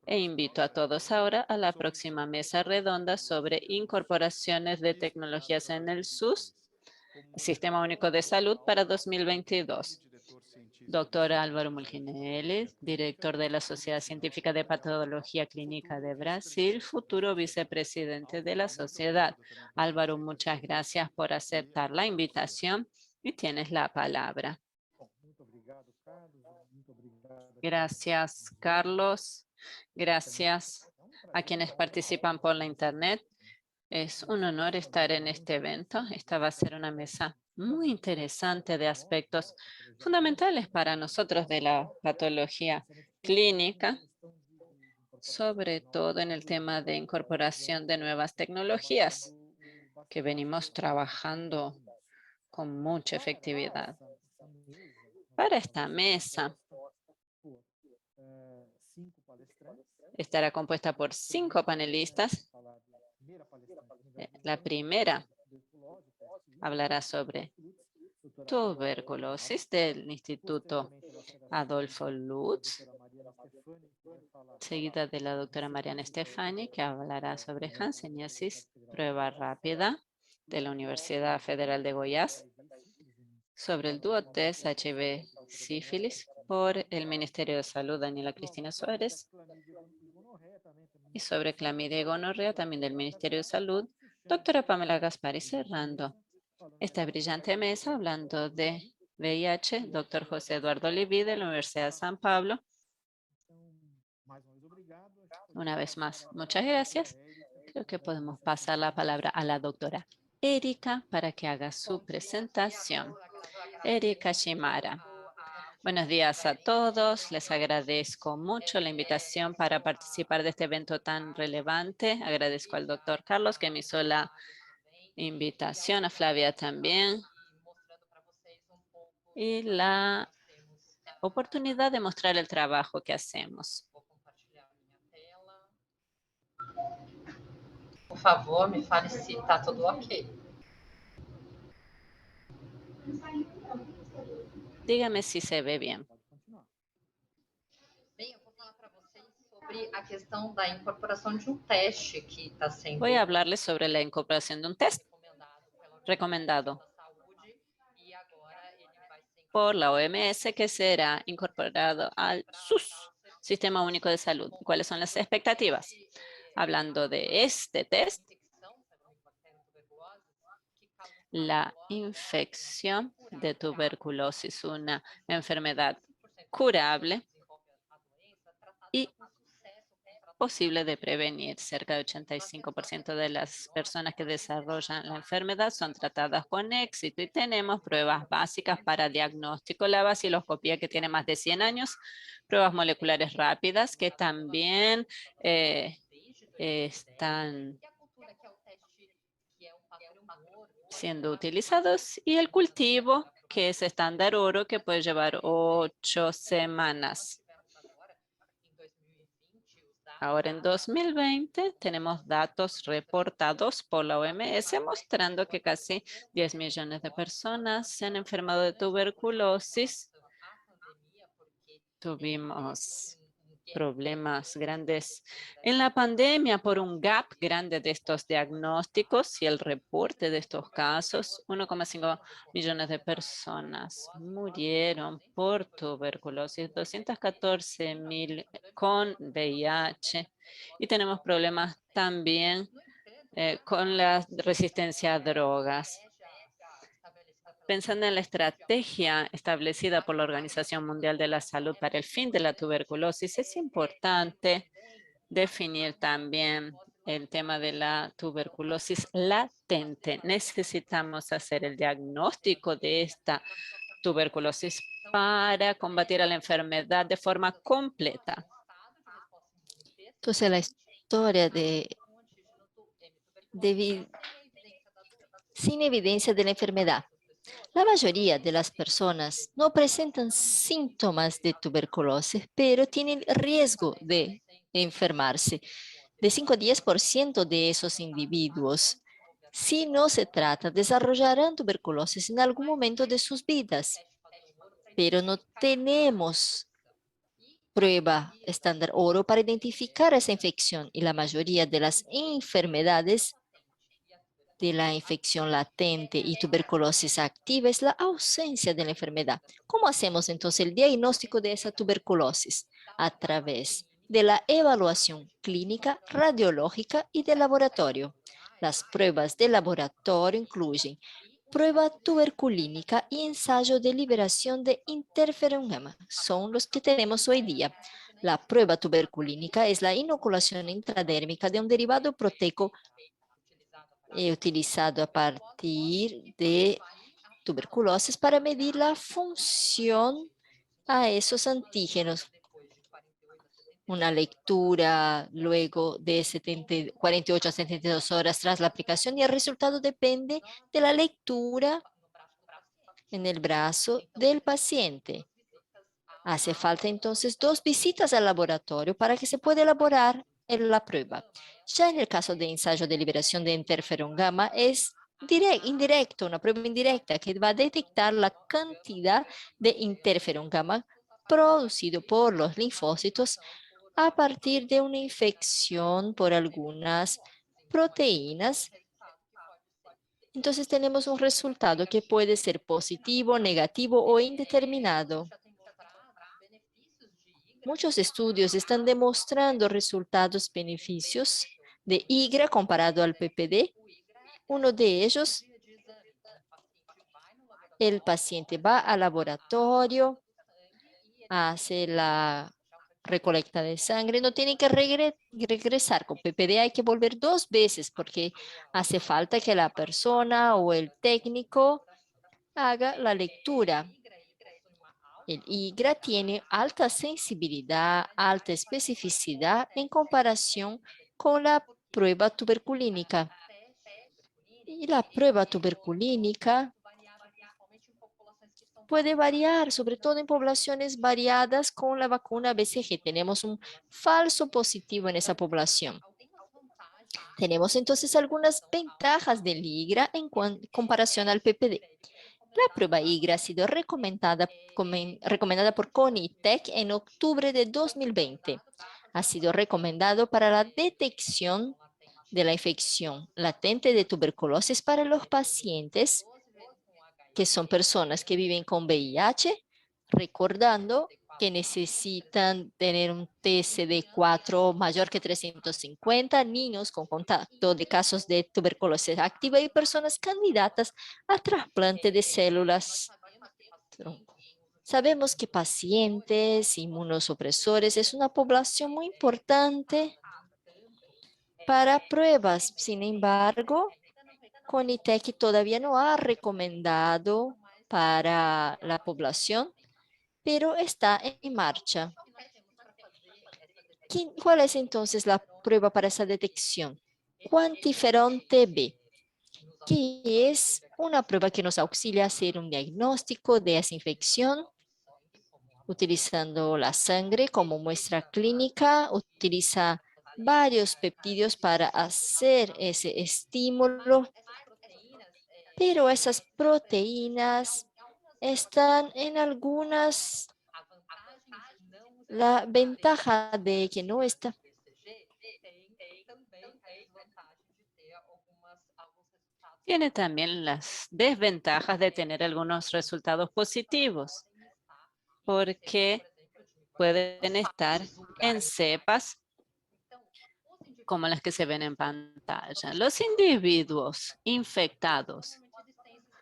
E invito a todos ahora a la próxima mesa redonda sobre incorporaciones de tecnologías en el SUS, Sistema Único de Salud para 2022. Doctor Álvaro Mulginelli, director de la Sociedad Científica de Patología Clínica de Brasil, futuro vicepresidente de la sociedad. Álvaro, muchas gracias por aceptar la invitación y tienes la palabra. Gracias, Carlos. Gracias a quienes participan por la internet. Es un honor estar en este evento. Esta va a ser una mesa muy interesante de aspectos fundamentales para nosotros de la patología clínica, sobre todo en el tema de incorporación de nuevas tecnologías que venimos trabajando con mucha efectividad. Para esta mesa estará compuesta por 5 panelistas. La primera hablará sobre tuberculosis del Instituto Adolfo Lutz, seguida de la doctora Mariana Stefani, que hablará sobre hanseníasis, prueba rápida de la Universidad Federal de Goiás, sobre el duotest HIV sífilis por el Ministerio de Salud Daniela Cristina Suárez, y sobre clamidia y gonorrea también del Ministerio de Salud, doctora Pamela Gaspari. Cerrando esta brillante mesa hablando de VIH, doctor José Eduardo Oliví de la Universidad de San Pablo. Una vez más, muchas gracias. Creo que podemos pasar la palabra a la doctora Erika para que haga su presentación. Erika Shimara. Buenos días a todos. Les agradezco mucho la invitación para participar de este evento tan relevante. Agradezco al doctor Carlos que me hizo la invitación, a Flavia también, y la oportunidad de mostrar el trabajo que hacemos. Por favor, me fale se está todo ok. Dígame si se ve bien. Bem, eu vou falar para vocês sobre a questão da incorporação de teste que está sendo Voy a hablarles sobre la incorporación de un test recomendado por la OMS que será incorporado al SUS, Sistema Único de Salud. ¿Cuáles son las expectativas? Hablando de este test, la infección de tuberculosis, una enfermedad curable y posible de prevenir. Cerca de 85% de las personas que desarrollan la enfermedad son tratadas con éxito y tenemos pruebas básicas para diagnóstico, la vaciloscopía que tiene más de 100 años, pruebas moleculares rápidas que también están siendo utilizados, y el cultivo, que es estándar oro, que puede llevar 8 semanas. Ahora en 2020 tenemos datos reportados por la OMS mostrando que casi 10 millones de personas se han enfermado de tuberculosis. Tuvimos problemas grandes en la pandemia por un gap grande de estos diagnósticos y el reporte de estos casos. 1,5 millones de personas murieron por tuberculosis, 214,000 con VIH, y tenemos problemas también con la resistencia a drogas. Pensando en la estrategia establecida por la Organización Mundial de la Salud para el fin de la tuberculosis, es importante definir también el tema de la tuberculosis latente. Necesitamos hacer el diagnóstico de esta tuberculosis para combatir a la enfermedad de forma completa. Entonces, la historia sin evidencia de la enfermedad. La mayoría de las personas no presentan síntomas de tuberculosis, pero tienen riesgo de enfermarse. De 5 a 10% de esos individuos, si no se trata, desarrollarán tuberculosis en algún momento de sus vidas. Pero no tenemos prueba estándar oro para identificar esa infección y la mayoría de las enfermedades de la infección latente y tuberculosis activa es la ausencia de la enfermedad. ¿Cómo hacemos entonces el diagnóstico de esa tuberculosis? A través de la evaluación clínica, radiológica y de laboratorio. Las pruebas de laboratorio incluyen prueba tuberculínica y ensayo de liberación de interferón gamma. Son los que tenemos hoy día. La prueba tuberculínica es la inoculación intradérmica de un derivado proteico utilizado a partir de tuberculosis para medir la función a esos antígenos. Una lectura luego de 48 a 72 horas tras la aplicación y el resultado depende de la lectura en el brazo del paciente. Hace falta entonces 2 visitas al laboratorio para que se pueda elaborar la prueba. Ya en el caso de ensayo de liberación de interferón gamma es indirecto, una prueba indirecta que va a detectar la cantidad de interferón gamma producido por los linfocitos a partir de una infección por algunas proteínas. Entonces tenemos un resultado que puede ser positivo, negativo o indeterminado. Muchos estudios están demostrando resultados beneficios de IGRA comparado al PPD. Uno de ellos, el paciente va al laboratorio, hace la recolecta de sangre, no tiene que regresar con PPD, hay que volver 2 veces porque hace falta que la persona o el técnico haga la lectura. El IGRA tiene alta sensibilidad, alta especificidad en comparación con la prueba tuberculínica. Y la prueba tuberculínica puede variar, sobre todo en poblaciones variadas con la vacuna BCG. Tenemos un falso positivo en esa población. Tenemos entonces algunas ventajas del IGRA en comparación al PPD. La prueba IGRA ha sido recomendada por CONITEC en octubre de 2020. Ha sido recomendado para la detección de la infección latente de tuberculosis para los pacientes que son personas que viven con VIH, recordando que necesitan tener un TCD4 mayor que 350, niños con contacto de casos de tuberculosis activa y personas candidatas a trasplante de células tronco. Sabemos que pacientes inmunosupresores es una población muy importante para pruebas. Sin embargo, CONITEC todavía no ha recomendado para la población, pero está en marcha. ¿Cuál es entonces la prueba para esa detección? Quantiferon TB, que es una prueba que nos auxilia a hacer un diagnóstico de esa infección utilizando la sangre como muestra clínica, utiliza varios peptidos para hacer ese estímulo, pero esas proteínas están en algunas. La ventaja de que no está. Tiene también las desventajas de tener algunos resultados positivos, porque pueden estar en cepas como las que se ven en pantalla. Los individuos infectados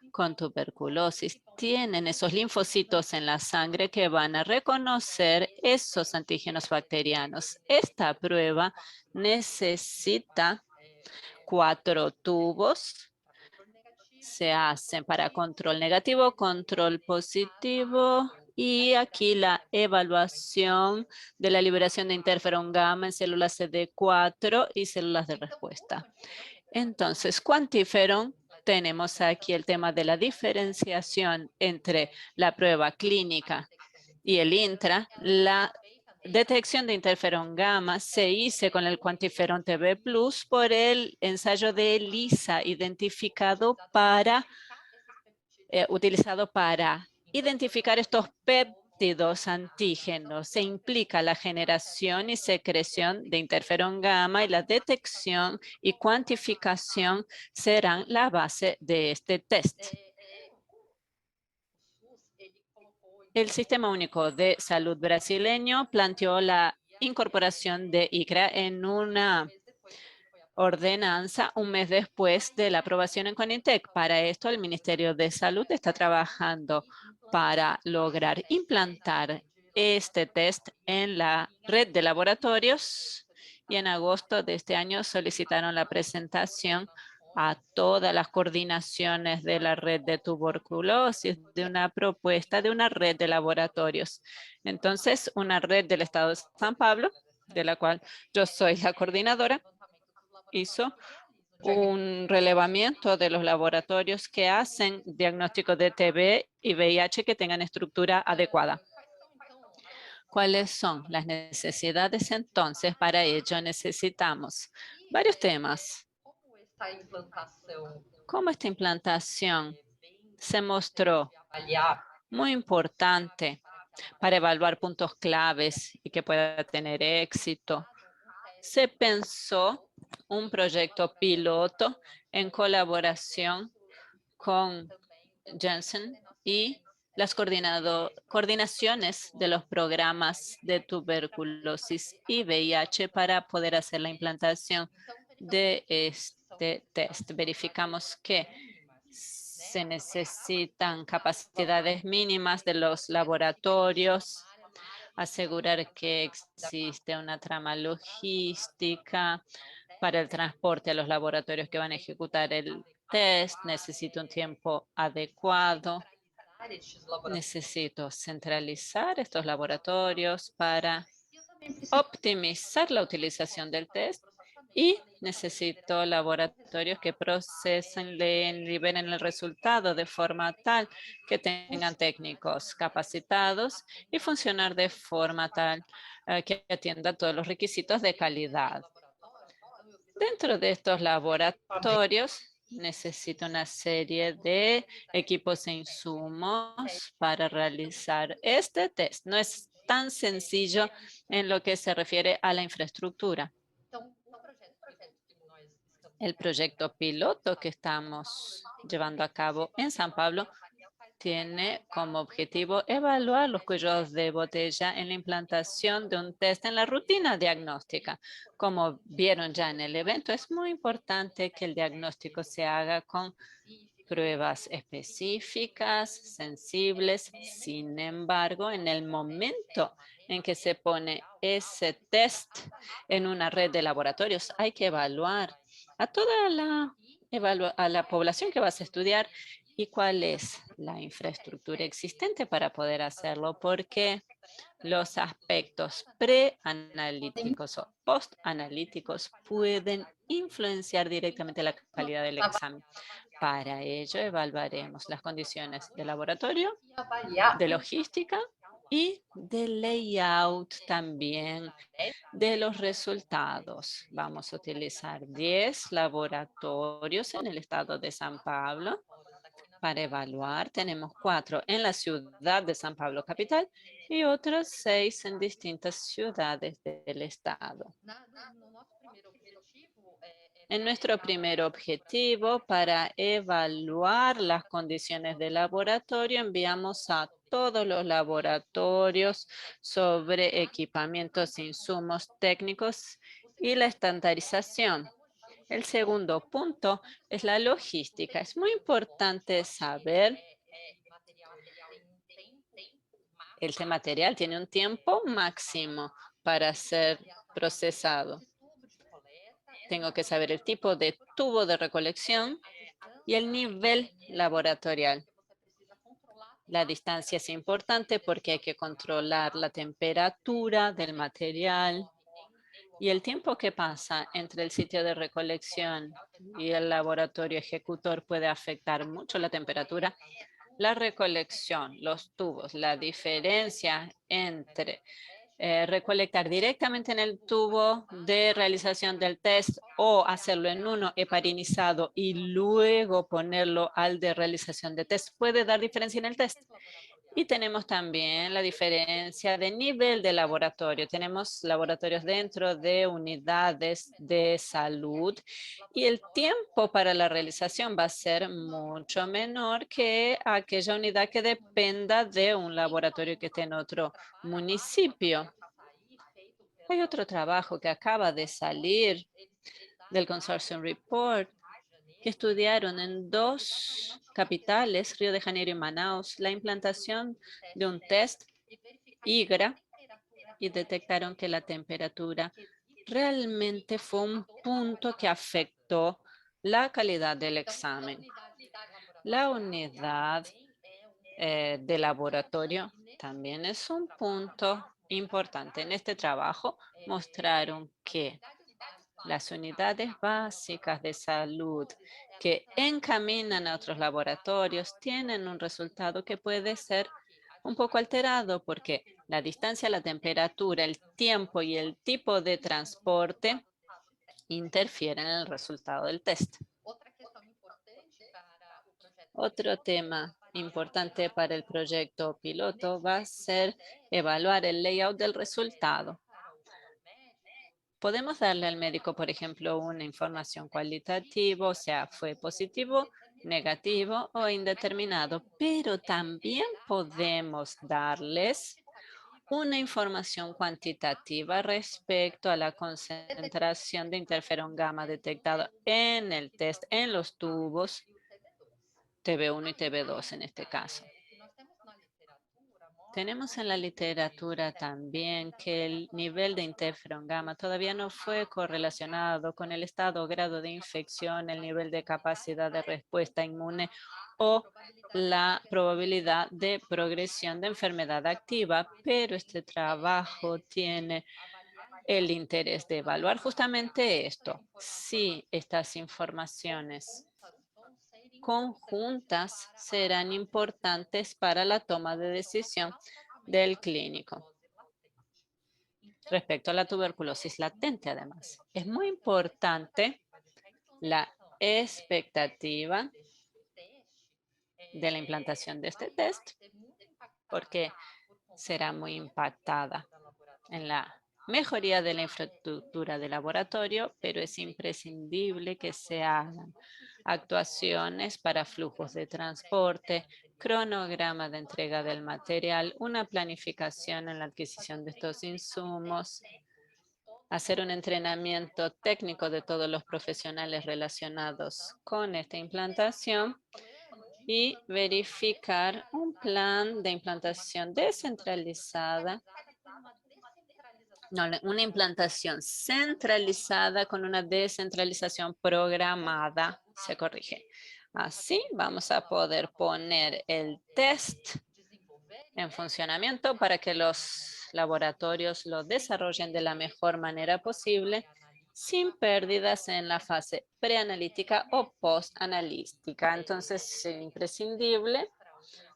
con tuberculosis tienen esos linfocitos en la sangre que van a reconocer esos antígenos bacterianos. Esta prueba necesita 4 tubos. Se hacen para control negativo, control positivo y aquí la evaluación de la liberación de interferón gamma en células CD4 y células de respuesta. Entonces, Quantiferon, tenemos aquí el tema de la diferenciación entre la prueba clínica y el intra. La detección de interferón gamma se hizo con el Quantiferon TB Plus por el ensayo de ELISA utilizado para identificar estos péptidos antígenos. Se implica la generación y secreción de interferón gamma y la detección y cuantificación serán la base de este test. El Sistema Único de Salud brasileño planteó la incorporación de ICRA en una ordenanza un mes después de la aprobación en CONITEC. Para esto, el Ministerio de Salud está trabajando para lograr implantar este test en la red de laboratorios y en agosto de este año solicitaron la presentación a todas las coordinaciones de la red de tuberculosis de una propuesta de una red de laboratorios. Entonces, una red del estado de San Pablo, de la cual yo soy la coordinadora, hizo un relevamiento de los laboratorios que hacen diagnóstico de TB y VIH que tengan estructura adecuada. ¿Cuáles son las necesidades entonces? Para ello necesitamos varios temas. ¿Cómo esta implantación se mostró muy importante para evaluar puntos claves y que pueda tener éxito? Se pensó un proyecto piloto en colaboración con Janssen y las coordinaciones de los programas de tuberculosis y VIH para poder hacer la implantación de este test. Verificamos que se necesitan capacidades mínimas de los laboratorios, asegurar que existe una trama logística para el transporte a los laboratorios que van a ejecutar el test. Necesito un tiempo adecuado. Necesito centralizar estos laboratorios para optimizar la utilización del test y necesito laboratorios que procesen, leen, liberen el resultado de forma tal que tengan técnicos capacitados y funcionar de forma tal que atienda todos los requisitos de calidad. Dentro de estos laboratorios necesito una serie de equipos e insumos para realizar este test. No es tan sencillo en lo que se refiere a la infraestructura. El proyecto piloto que estamos llevando a cabo en San Pablo tiene como objetivo evaluar los cuellos de botella en la implantación de un test en la rutina diagnóstica. Como vieron ya en el evento, es muy importante que el diagnóstico se haga con pruebas específicas, sensibles. Sin embargo, en el momento en que se pone ese test en una red de laboratorios, hay que evaluar a toda la población que vas a estudiar y cuál es la infraestructura existente para poder hacerlo, porque los aspectos preanalíticos o postanalíticos pueden influenciar directamente la calidad del examen. Para ello, evaluaremos las condiciones de laboratorio, de logística y de layout también de los resultados. Vamos a utilizar 10 laboratorios en el estado de San Pablo. Para evaluar, tenemos 4 en la ciudad de San Pablo capital y otros 6 en distintas ciudades del estado. En nuestro primer objetivo, para evaluar las condiciones de laboratorio, enviamos a todos los laboratorios sobre equipamientos e insumos técnicos y la estandarización. El segundo punto es la logística. Es muy importante saber este material tiene un tiempo máximo para ser procesado. Tengo que saber el tipo de tubo de recolección y el nivel laboratorial. La distancia es importante porque hay que controlar la temperatura del material y el tiempo que pasa entre el sitio de recolección y el laboratorio ejecutor puede afectar mucho la temperatura. La recolección, los tubos, la diferencia entre recolectar directamente en el tubo de realización del test o hacerlo en uno heparinizado y luego ponerlo al de realización de test puede dar diferencia en el test. Y tenemos también la diferencia de nivel de laboratorio. Tenemos laboratorios dentro de unidades de salud y el tiempo para la realización va a ser mucho menor que aquella unidad que dependa de un laboratorio que esté en otro municipio. Hay otro trabajo que acaba de salir del Consortium Report que estudiaron en 2 capitales, Río de Janeiro y Manaus, la implantación de un test IGRA y detectaron que la temperatura realmente fue un punto que afectó la calidad del examen. La unidad de laboratorio también es un punto importante. En este trabajo mostraron que las unidades básicas de salud que encaminan a otros laboratorios tienen un resultado que puede ser un poco alterado porque la distancia, la temperatura, el tiempo y el tipo de transporte interfieren en el resultado del test. Otro tema importante para el proyecto piloto va a ser evaluar el layout del resultado. Podemos darle al médico, por ejemplo, una información cualitativa, o sea, fue positivo, negativo o indeterminado, pero también podemos darles una información cuantitativa respecto a la concentración de interferón gamma detectado en el test, en los tubos TB1 y TB2 en este caso. Tenemos en la literatura también que el nivel de interferón gamma todavía no fue correlacionado con el estado o grado de infección, el nivel de capacidad de respuesta inmune o la probabilidad de progresión de enfermedad activa, pero este trabajo tiene el interés de evaluar justamente esto, si estas informaciones conjuntas serán importantes para la toma de decisión del clínico. Respecto a la tuberculosis latente, además, es muy importante la expectativa de la implantación de este test porque será muy impactada en la mejoría de la infraestructura de laboratorio, pero es imprescindible que se hagan actuaciones para flujos de transporte, cronograma de entrega del material, una planificación en la adquisición de estos insumos, hacer un entrenamiento técnico de todos los profesionales relacionados con esta implantación y verificar un plan de implantación descentralizada. No, una implantación centralizada con una descentralización programada, se corrige. Así vamos a poder poner el test en funcionamiento para que los laboratorios lo desarrollen de la mejor manera posible sin pérdidas en la fase preanalítica o postanalítica. Entonces, es imprescindible.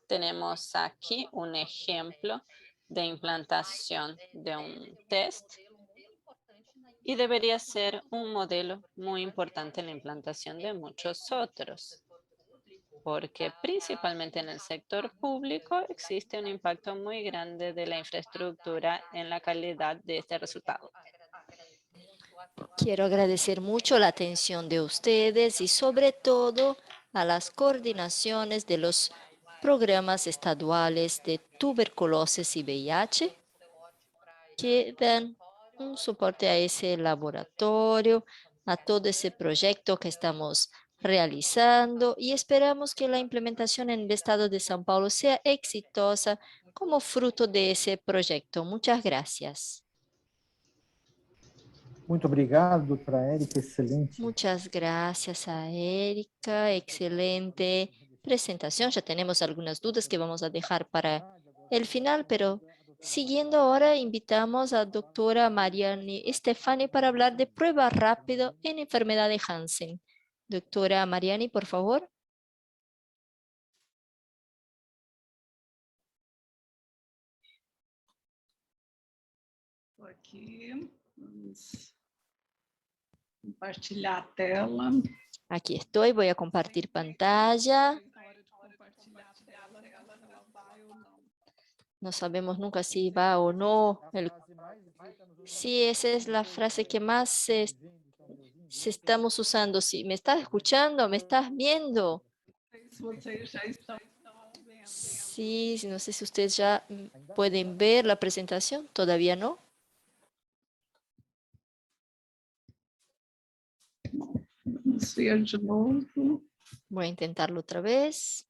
Tenemos aquí un ejemplo de implantación de un test y debería ser un modelo muy importante en la implantación de muchos otros, porque principalmente en el sector público existe un impacto muy grande de la infraestructura en la calidad de este resultado. Quiero agradecer mucho la atención de ustedes y sobre todo a las coordinaciones de los programas estaduales de tuberculosis y VIH que dan un soporte a ese laboratorio, a todo ese proyecto que estamos realizando y esperamos que la implementación en el estado de São Paulo sea exitosa como fruto de ese proyecto. Muchas gracias. Muito obrigado, doutora Érica, excelente. Muchas gracias a Erika, excelente presentación. Ya tenemos algunas dudas que vamos a dejar para el final, pero siguiendo ahora invitamos a doctora Mariani Stefani para hablar de prueba rápido en enfermedad de Hansen. Doctora Mariani, por favor. Aqui, vamos compartilhar a tela. Aquí estoy, voy a compartir pantalla. Na hora de compartilhar a tela, ela vai ou não. No sabemos nunca si va o no. Sí, esa es la frase que más se estamos usando. Si me estás escuchando, me estás viendo. Se vocês já estão vendo. Sí, no sé si ustedes ya pueden ver la presentación. Todavía no. Vamos ver de novo. Voy a intentarlo otra vez.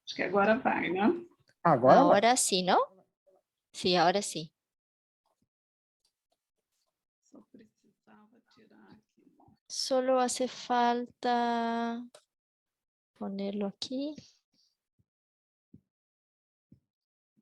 Acho que agora vai, né? Agora vai. Ahora sí, ¿no? Sí, ahora sí. Só precisava tirar aqui. Solo hace falta ponerlo aquí.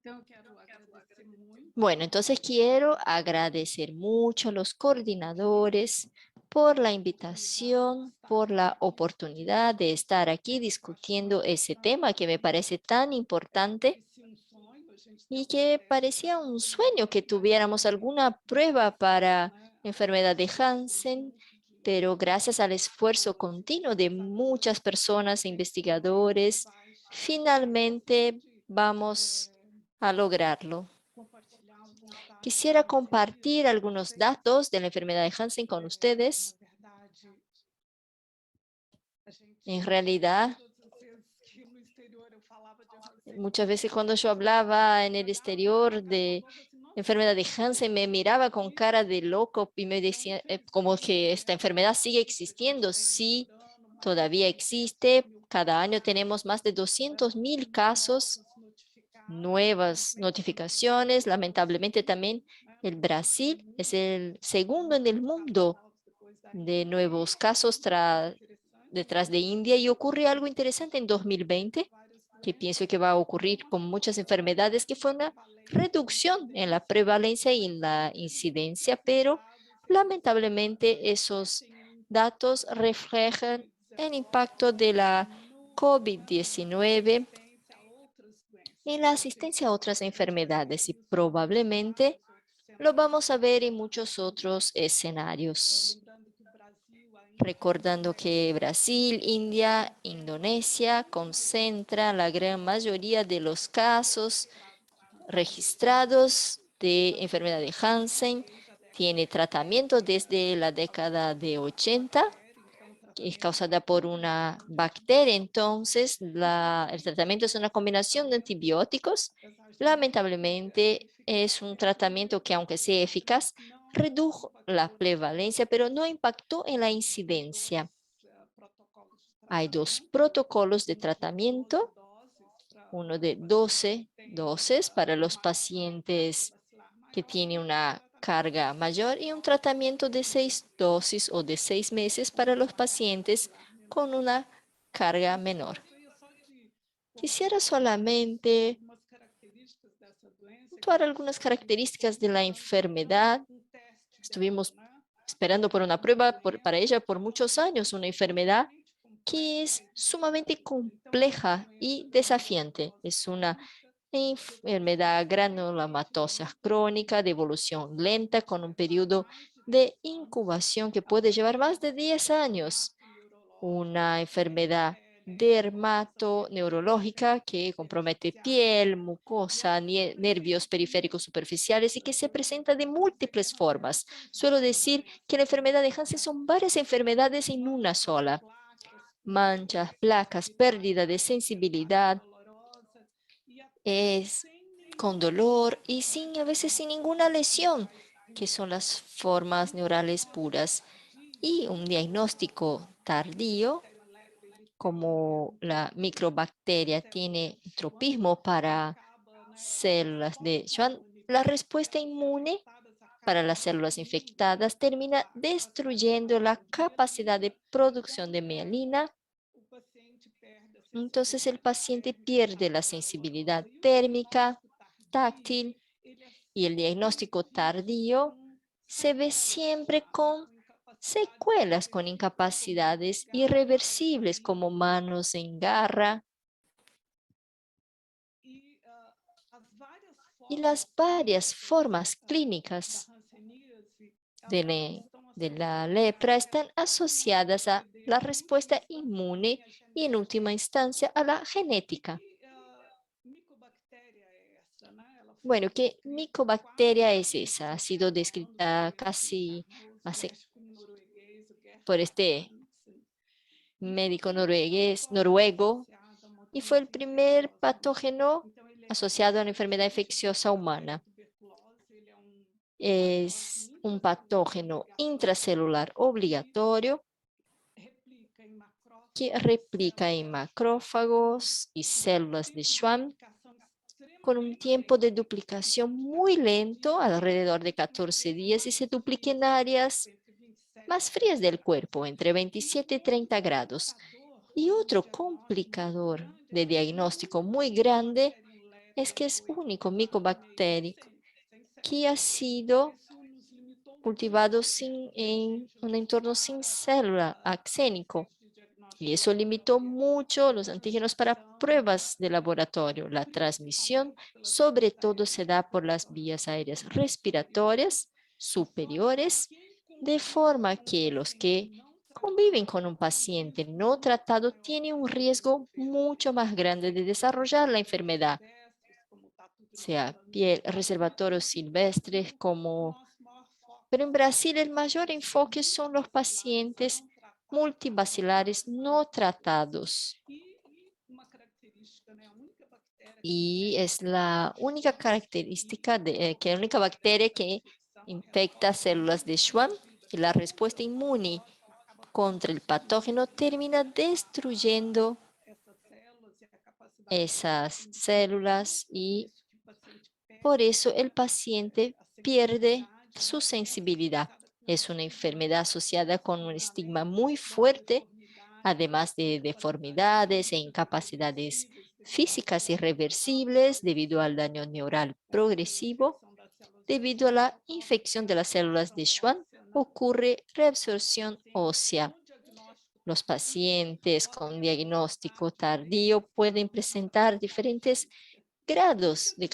Então, eu quero agradecer muito. Bueno, entonces quiero agradecer mucho a los coordinadores por la invitación, por la oportunidad de estar aquí discutiendo ese tema que me parece tan importante y que parecía un sueño que tuviéramos alguna prueba para enfermedad de Hansen, pero gracias al esfuerzo continuo de muchas personas e investigadores, finalmente vamos a lograrlo. Quisiera compartir algunos datos de la enfermedad de Hansen con ustedes. En realidad, muchas veces cuando yo hablaba en el exterior de enfermedad de Hansen, me miraba con cara de loco y me decía como que esta enfermedad sigue existiendo. Sí, todavía existe. Cada año tenemos más de 200,000 casos, nuevas notificaciones. Lamentablemente también el Brasil es el segundo en el mundo de nuevos casos detrás de India, y ocurre algo interesante en 2020, que pienso que va a ocurrir con muchas enfermedades, que fue una reducción en la prevalencia y en la incidencia, pero lamentablemente esos datos reflejan el impacto de la COVID-19 en la asistencia a otras enfermedades, y probablemente lo vamos a ver en muchos otros escenarios. Recordando que Brasil, India, Indonesia concentran la gran mayoría de los casos registrados de enfermedad de Hansen. Tiene tratamiento desde la década de 80, que es causada por una bacteria. Entonces, el tratamiento es una combinación de antibióticos. Lamentablemente, es un tratamiento que, aunque sea eficaz, redujo la prevalencia, pero no impactó en la incidencia. Hay dos protocolos de tratamiento, uno de 12 dosis para los pacientes que tienen una carga mayor y un tratamiento de 6 dosis o de 6 meses para los pacientes con una carga menor. Quisiera solamente puntuar algunas características de la enfermedad. Estuvimos esperando por una prueba para ella por muchos años, una enfermedad que es sumamente compleja y desafiante. Es una enfermedad granulomatosa crónica de evolución lenta con un periodo de incubación que puede llevar más de 10 años. Una enfermedad dermatoneurológica que compromete piel, mucosa, nervios periféricos superficiales y que se presenta de múltiples formas. Suelo decir que la enfermedad de Hansen son varias enfermedades en una sola. Manchas, placas, pérdida de sensibilidad, es con dolor y a veces sin ninguna lesión, que son las formas neurales puras. Y un diagnóstico tardío, como la microbacteria tiene tropismo para células de Schwann, la respuesta inmune para las células infectadas termina destruyendo la capacidad de producción de mielina. Entonces el paciente pierde la sensibilidad térmica, táctil, y el diagnóstico tardío se ve siempre con secuelas, con incapacidades irreversibles como manos en garra. Y las varias formas clínicas de la de la lepra están asociadas a la respuesta inmune y en última instancia a la genética. Bueno, ¿qué micobacteria es esa? Ha sido descrita casi por este médico noruego y fue el primer patógeno asociado a una enfermedad infecciosa humana. Es un patógeno intracelular obligatorio que replica en macrófagos y células de Schwann con un tiempo de duplicación muy lento, alrededor de 14 días, y se duplica en áreas más frías del cuerpo, entre 27 y 30 grados. Y otro complicador de diagnóstico muy grande es que es único micobactérico que ha sido cultivado en un entorno sin célula axénico. Y eso limitó mucho los antígenos para pruebas de laboratorio. La transmisión sobre todo se da por las vías aéreas respiratorias superiores, de forma que los que conviven con un paciente no tratado tienen un riesgo mucho más grande de desarrollar la enfermedad, sea piel, reservatorios silvestres Pero en Brasil el mayor enfoque son los pacientes multibacilares no tratados. Y es la única característica que la única bacteria que infecta células de Schwann, y la respuesta inmune contra el patógeno termina destruyendo esas células y por eso el paciente pierde su sensibilidad. Es una enfermedad asociada con un estigma muy fuerte, además de deformidades e incapacidades físicas irreversibles debido al daño neural progresivo. Debido a la infección de las células de Schwann, ocurre reabsorción ósea. Los pacientes con diagnóstico tardío pueden presentar diferentes grados de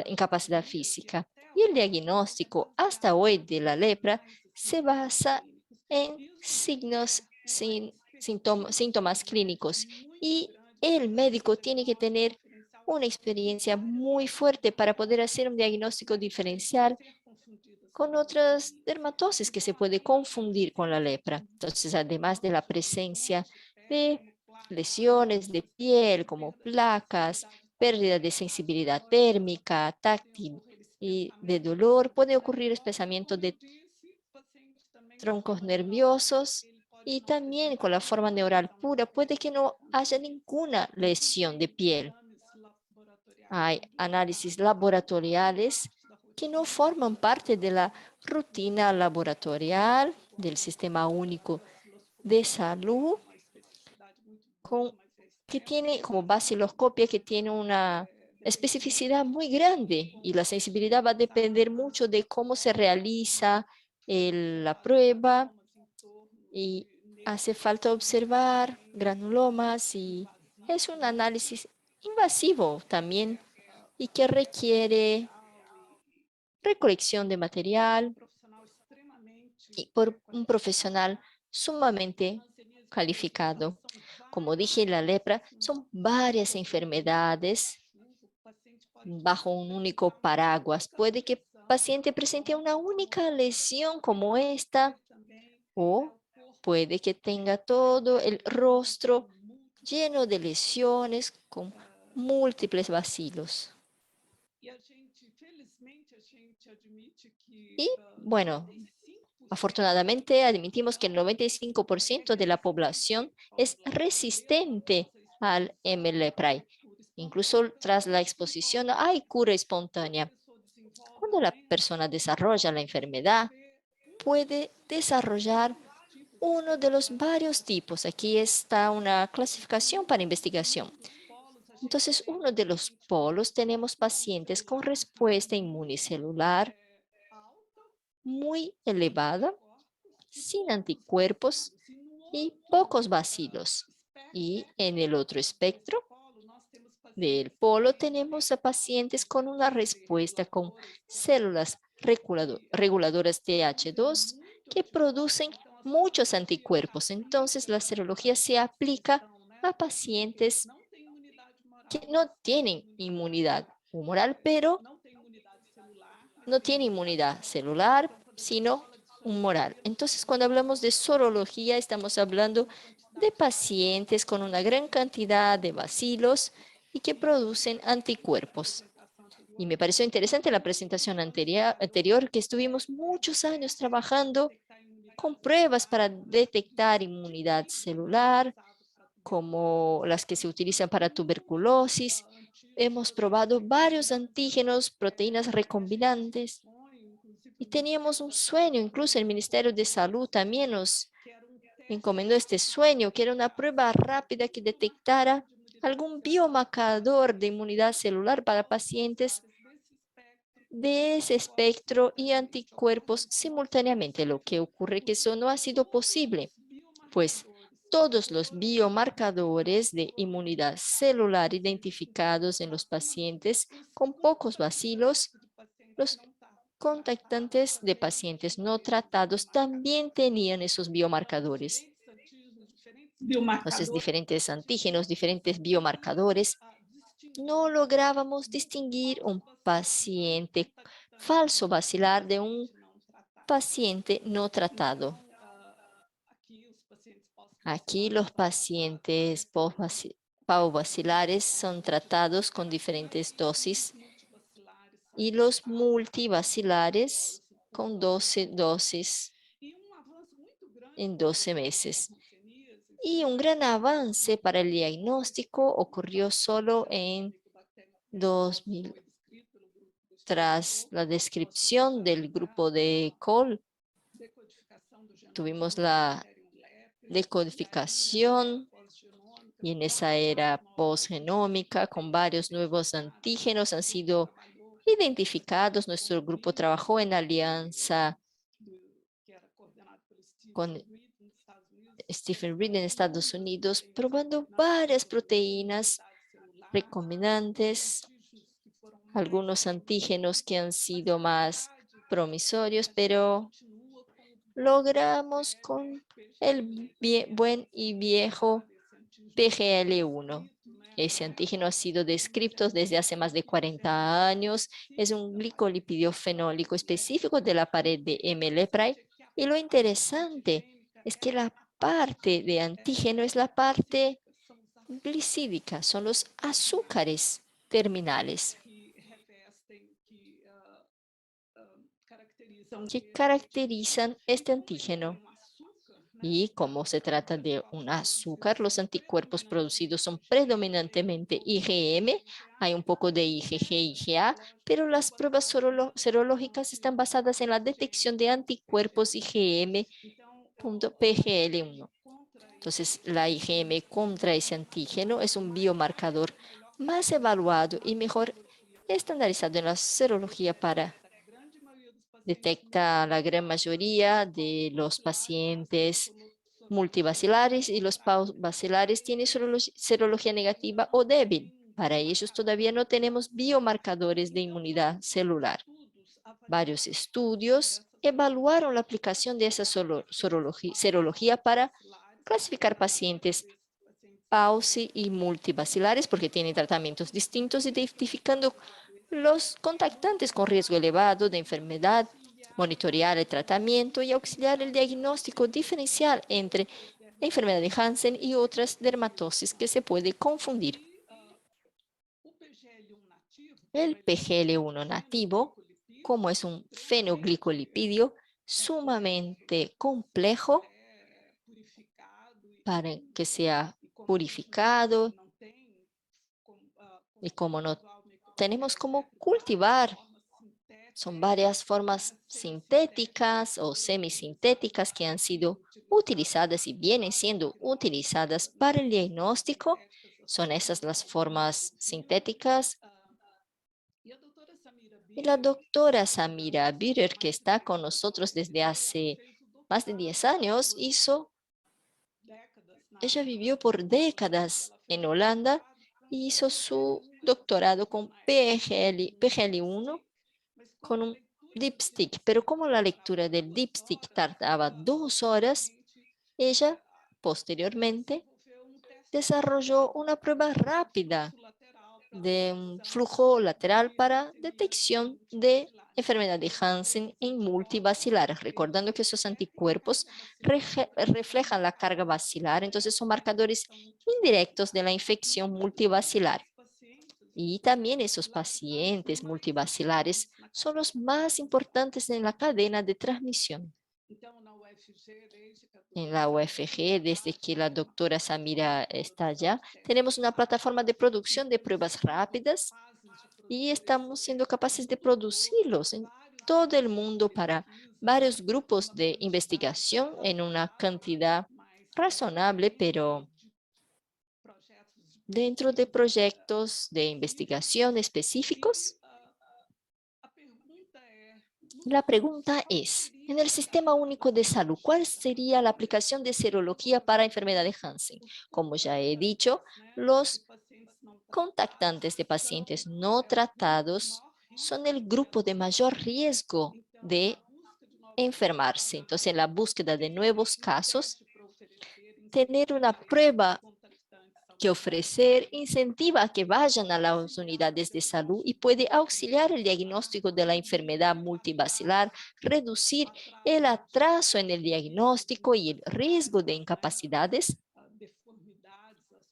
incapacidad física. Y el diagnóstico hasta hoy de la lepra se basa en síntomas clínicos y el médico tiene que tener una experiencia muy fuerte para poder hacer un diagnóstico diferencial con otras dermatosis que se puede confundir con la lepra. Entonces, además de la presencia de lesiones de piel como placas, pérdida de sensibilidad térmica, táctil y de dolor, puede ocurrir espesamiento de troncos nerviosos y también con la forma neural pura puede que no haya ninguna lesión de piel. Hay análisis laboratoriales que no forman parte de la rutina laboratorial del Sistema Único de Salud, que tiene como baciloscopia que tiene una especificidad muy grande y la sensibilidad va a depender mucho de cómo se realiza la prueba y hace falta observar granulomas y es un análisis invasivo también y que requiere recolección de material y por un profesional sumamente calificado. Como dije, la lepra son varias enfermedades bajo un único paraguas. Puede que el paciente presente una única lesión como esta o puede que tenga todo el rostro lleno de lesiones con múltiples bacilos. Y bueno, afortunadamente admitimos que el 95% de la población es resistente al M. leprae. Incluso tras la exposición hay cura espontánea. Cuando la persona desarrolla la enfermedad, puede desarrollar uno de los varios tipos. Aquí está una clasificación para investigación. Entonces, uno de los polos tenemos pacientes con respuesta inmunicelular muy elevada, sin anticuerpos y pocos bacilos. Y en el otro espectro del polo tenemos a pacientes con una respuesta con células reguladoras TH2 que producen muchos anticuerpos. Entonces, la serología se aplica a pacientes que no tienen inmunidad humoral, pero no tienen inmunidad celular, sino humoral. Entonces, cuando hablamos de sorología, estamos hablando de pacientes con una gran cantidad de bacilos y que producen anticuerpos. Y me pareció interesante la presentación anterior que estuvimos muchos años trabajando con pruebas para detectar inmunidad celular, como las que se utilizan para tuberculosis. Hemos probado varios antígenos, proteínas recombinantes, y teníamos un sueño, incluso el Ministerio de Salud también nos encomendó este sueño, que era una prueba rápida que detectara algún biomarcador de inmunidad celular para pacientes de ese espectro y anticuerpos simultáneamente. Lo que ocurre es que eso no ha sido posible, pues todos los biomarcadores de inmunidad celular identificados en los pacientes con pocos bacilos, los contactantes de pacientes no tratados también tenían esos biomarcadores. Entonces, diferentes antígenos, diferentes biomarcadores, no lográbamos distinguir un paciente falso bacilar de un paciente no tratado. Aquí los pacientes pauvacilares son tratados con diferentes dosis y los multivacilares con 12 dosis en 12 meses. Y un gran avance para el diagnóstico ocurrió solo en 2000, tras la descripción del grupo de Cole. Tuvimos la decodificación y en esa era postgenómica con varios nuevos antígenos han sido identificados. Nuestro grupo trabajó en alianza con Stephen Reed en Estados Unidos, probando varias proteínas recombinantes, algunos antígenos que han sido más promisorios, pero logramos con el buen y viejo PGL1. Ese antígeno ha sido descrito desde hace más de 40 años. Es un glicolípido fenólico específico de la pared de M-Leprai. Y lo interesante es que la parte de antígeno es la parte glicídica, son los azúcares terminales que caracterizan este antígeno. Y como se trata de un azúcar, los anticuerpos producidos son predominantemente IgM, hay un poco de IgG y IgA, pero las pruebas serológicas están basadas en la detección de anticuerpos IgM.PGL1. Entonces, la IgM contra ese antígeno es un biomarcador más evaluado y mejor estandarizado en la serología para detectar la gran mayoría de los pacientes multivacilares y los pauvacilares tienen serología negativa o débil. Para ellos todavía no tenemos biomarcadores de inmunidad celular. Varios estudios evaluaron la aplicación de esa serología para clasificar pacientes pauci y multivacilares porque tienen tratamientos distintos, identificando los contactantes con riesgo elevado de enfermedad, monitorear el tratamiento y auxiliar el diagnóstico diferencial entre la enfermedad de Hansen y otras dermatosis que se puede confundir. El PGL1 nativo, como es un fenoglicolipídio sumamente complejo para que sea purificado y como no tenemos cómo cultivar, son varias formas sintéticas o semisintéticas que han sido utilizadas y vienen siendo utilizadas para el diagnóstico. Son esas las formas sintéticas. Y la doctora Samira Bührer, que está con nosotros desde hace más de 10 años, ella vivió por décadas en Holanda y hizo su doctorado con PGL1 con un DeepSeek, pero como la lectura del DeepSeek tardaba 2 horas, ella posteriormente desarrolló una prueba rápida de un flujo lateral para detección de enfermedad de Hansen en multivacilares, recordando que esos anticuerpos reflejan la carga vacilar, entonces son marcadores indirectos de la infección multivacilar. Y también esos pacientes multivacilares son los más importantes en la cadena de transmisión. En la UFG, desde que la doctora Samira está allá, tenemos una plataforma de producción de pruebas rápidas y estamos siendo capaces de producirlos en todo el mundo para varios grupos de investigación en una cantidad razonable, pero dentro de proyectos de investigación específicos. La pregunta es, en el Sistema Único de Salud, ¿cuál sería la aplicación de serología para enfermedad de Hansen? Como ya he dicho, los contactantes de pacientes no tratados son el grupo de mayor riesgo de enfermarse. Entonces, en la búsqueda de nuevos casos, tener una prueba que ofrecer incentiva a que vayan a las unidades de salud y puede auxiliar el diagnóstico de la enfermedad multivacilar, reducir el atraso en el diagnóstico y el riesgo de incapacidades,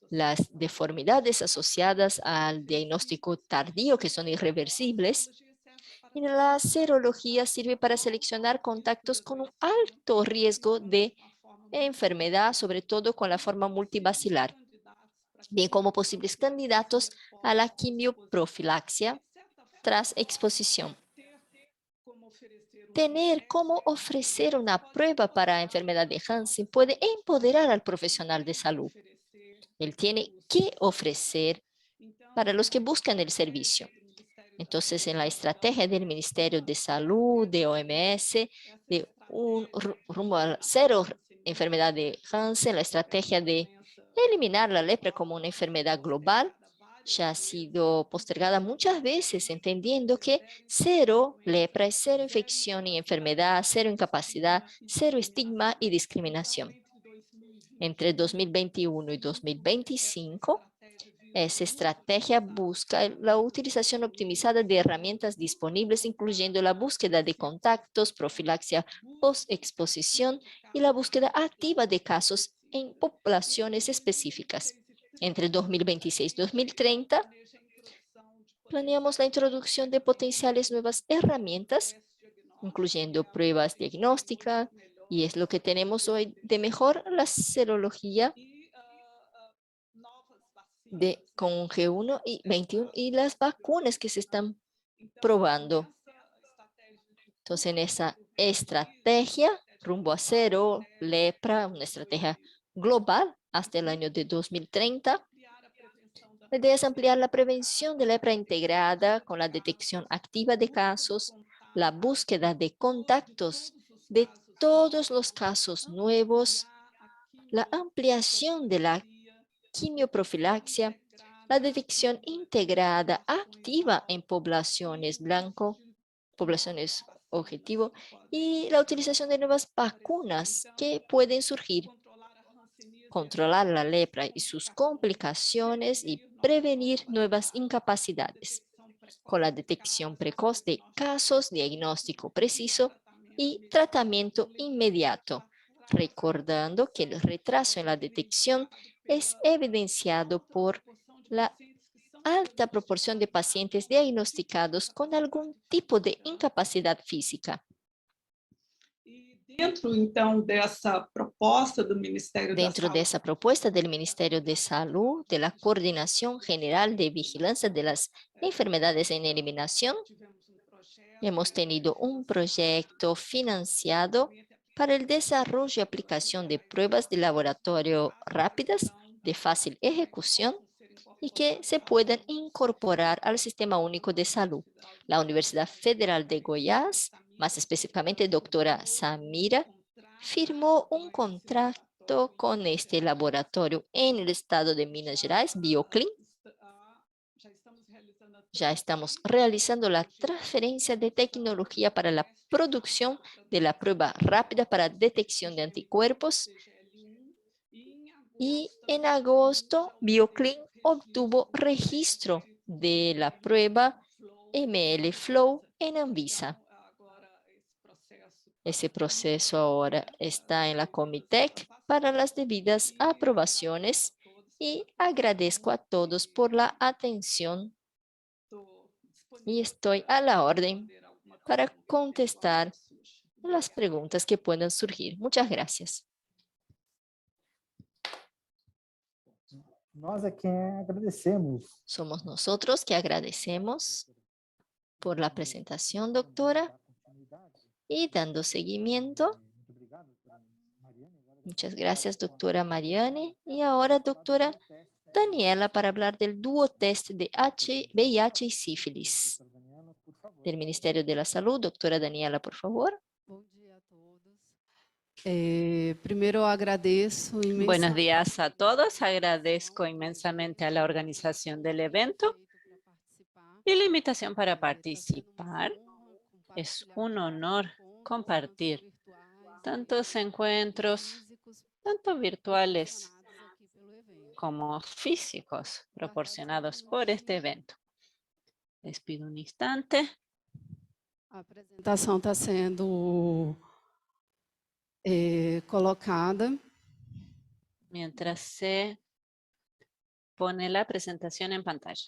las deformidades asociadas al diagnóstico tardío que son irreversibles. Y la serología sirve para seleccionar contactos con un alto riesgo de enfermedad, sobre todo con la forma multivacilar, bien como posibles candidatos a la quimioprofilaxia tras exposición. Tener cómo ofrecer una prueba para enfermedad de Hansen puede empoderar al profesional de salud. Él tiene que ofrecer para los que buscan el servicio. Entonces, en la estrategia del Ministerio de Salud, de OMS, de un rumbo a cero enfermedad de Hansen, la estrategia de eliminar la lepra como una enfermedad global, ya ha sido postergada muchas veces, entendiendo que cero lepra es cero infección y enfermedad, cero incapacidad, cero estigma y discriminación. Entre 2021 y 2025, esa estrategia busca la utilización optimizada de herramientas disponibles, incluyendo la búsqueda de contactos, profilaxia post-exposición y la búsqueda activa de casos en poblaciones específicas. Entre 2026 y 2030, planeamos la introducción de potenciales nuevas herramientas, incluyendo pruebas diagnósticas, y es lo que tenemos hoy de mejor, la serología con G1 y 21 y las vacunas que se están probando. Entonces, en esa estrategia rumbo a cero, lepra, una estrategia global hasta el año de 2030, la idea es ampliar la prevención de lepra integrada con la detección activa de casos, la búsqueda de contactos de todos los casos nuevos, la ampliación de la quimioprofilaxia, la detección integrada activa en poblaciones blanco, poblaciones objetivo, y la utilización de nuevas vacunas que pueden surgir, controlar la lepra y sus complicaciones y prevenir nuevas incapacidades, con la detección precoz de casos, diagnóstico preciso y tratamiento inmediato, recordando que el retraso en la detección es evidenciado por la alta proporción de pacientes diagnosticados con algún tipo de incapacidad física. Dentro, então, dessa proposta do Ministério da Dentro de esa propuesta del Ministerio de Salud, de la Coordinación General de Vigilancia de las Enfermedades en Eliminación, hemos tenido un proyecto financiado para el desarrollo y aplicación de pruebas de laboratorio rápidas, de fácil ejecución y que se puedan incorporar al Sistema Único de Salud. La Universidad Federal de Goiás, más específicamente doctora Samira, firmó un contrato con este laboratorio en el estado de Minas Gerais, BioClean, Ya estamos realizando la transferencia de tecnología para la producción de la prueba rápida para detección de anticuerpos. Y en agosto, BioClean obtuvo registro de la prueba ML Flow en Anvisa. Ese proceso ahora está en la Comitec para las debidas aprobaciones y agradezco a todos por la atención y estoy a la orden para contestar las preguntas que puedan surgir. Muchas gracias. Nós é quem agradecemos. Somos nosotros que agradecemos por la presentación, doctora, y dando seguimiento. Muito obrigado, doutora Mariane. Agora, Muchas gracias, doctora Mariane. Y ahora, doctora Daniela, para hablar del dúo test de VIH y sífilis. doutora Daniela, por favor. Del Ministerio de la Salud, doctora Daniela, por favor. Bom dia a todos. Primeiro, eu agradeço Buenos imensamente días a todos. Agradezco inmensamente a la organización del evento y la invitación para participar. Es un honor compartir tantos encuentros, tanto virtuales como físicos, proporcionados por este evento. Les pido un instante. A apresentação está sendo colocada. Mientras se pone la presentación en pantalla.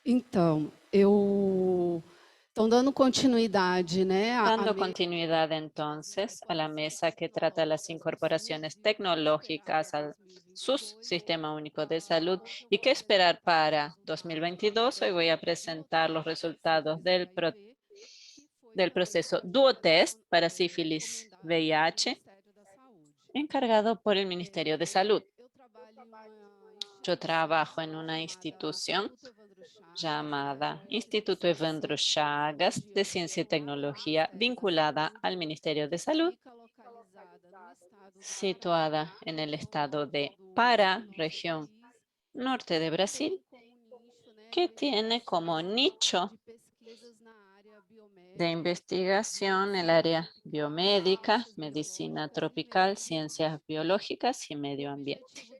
Então, estão dando continuidade, né? Dando continuidad entonces a la mesa que trata las incorporaciones tecnológicas al SUS, Sistema Único de Salud, y qué esperar para 2022. Hoy voy a presentar los resultados del proceso Duotest para sífilis VIH, encargado por el Ministerio de Salud. Yo trabajo en una institución llamada Instituto Evandro Chagas de Ciencia y Tecnología, vinculada al Ministerio de Salud, situada en el estado de Pará, región norte de Brasil, que tiene como nicho de investigación el área biomédica, medicina tropical, ciencias biológicas y medio ambiente.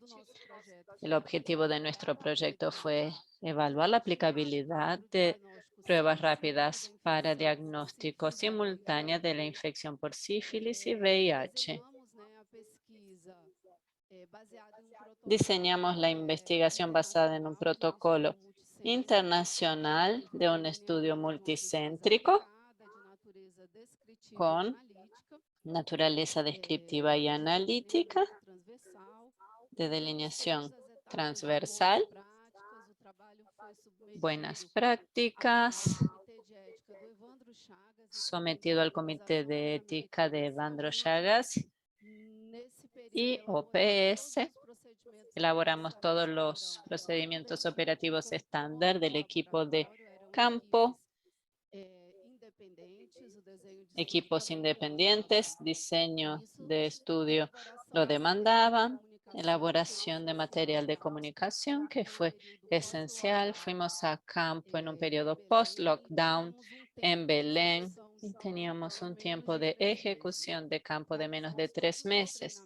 El objetivo de nuestro proyecto fue evaluar la aplicabilidad de pruebas rápidas para diagnóstico simultáneo de la infección por sífilis y VIH. Diseñamos la investigación basada en un protocolo internacional de un estudio multicéntrico con naturaleza descriptiva y analítica, de delineación transversal, buenas prácticas, sometido al Comité de Ética de Evandro Chagas y OPS. Elaboramos todos los procedimientos operativos estándar del equipo de campo, equipos independientes, diseño de estudio lo demandaban, elaboración de material de comunicación que fue esencial. Fuimos a campo en un periodo post-lockdown en Belén y teníamos un tiempo de ejecución de campo de menos de 3 meses.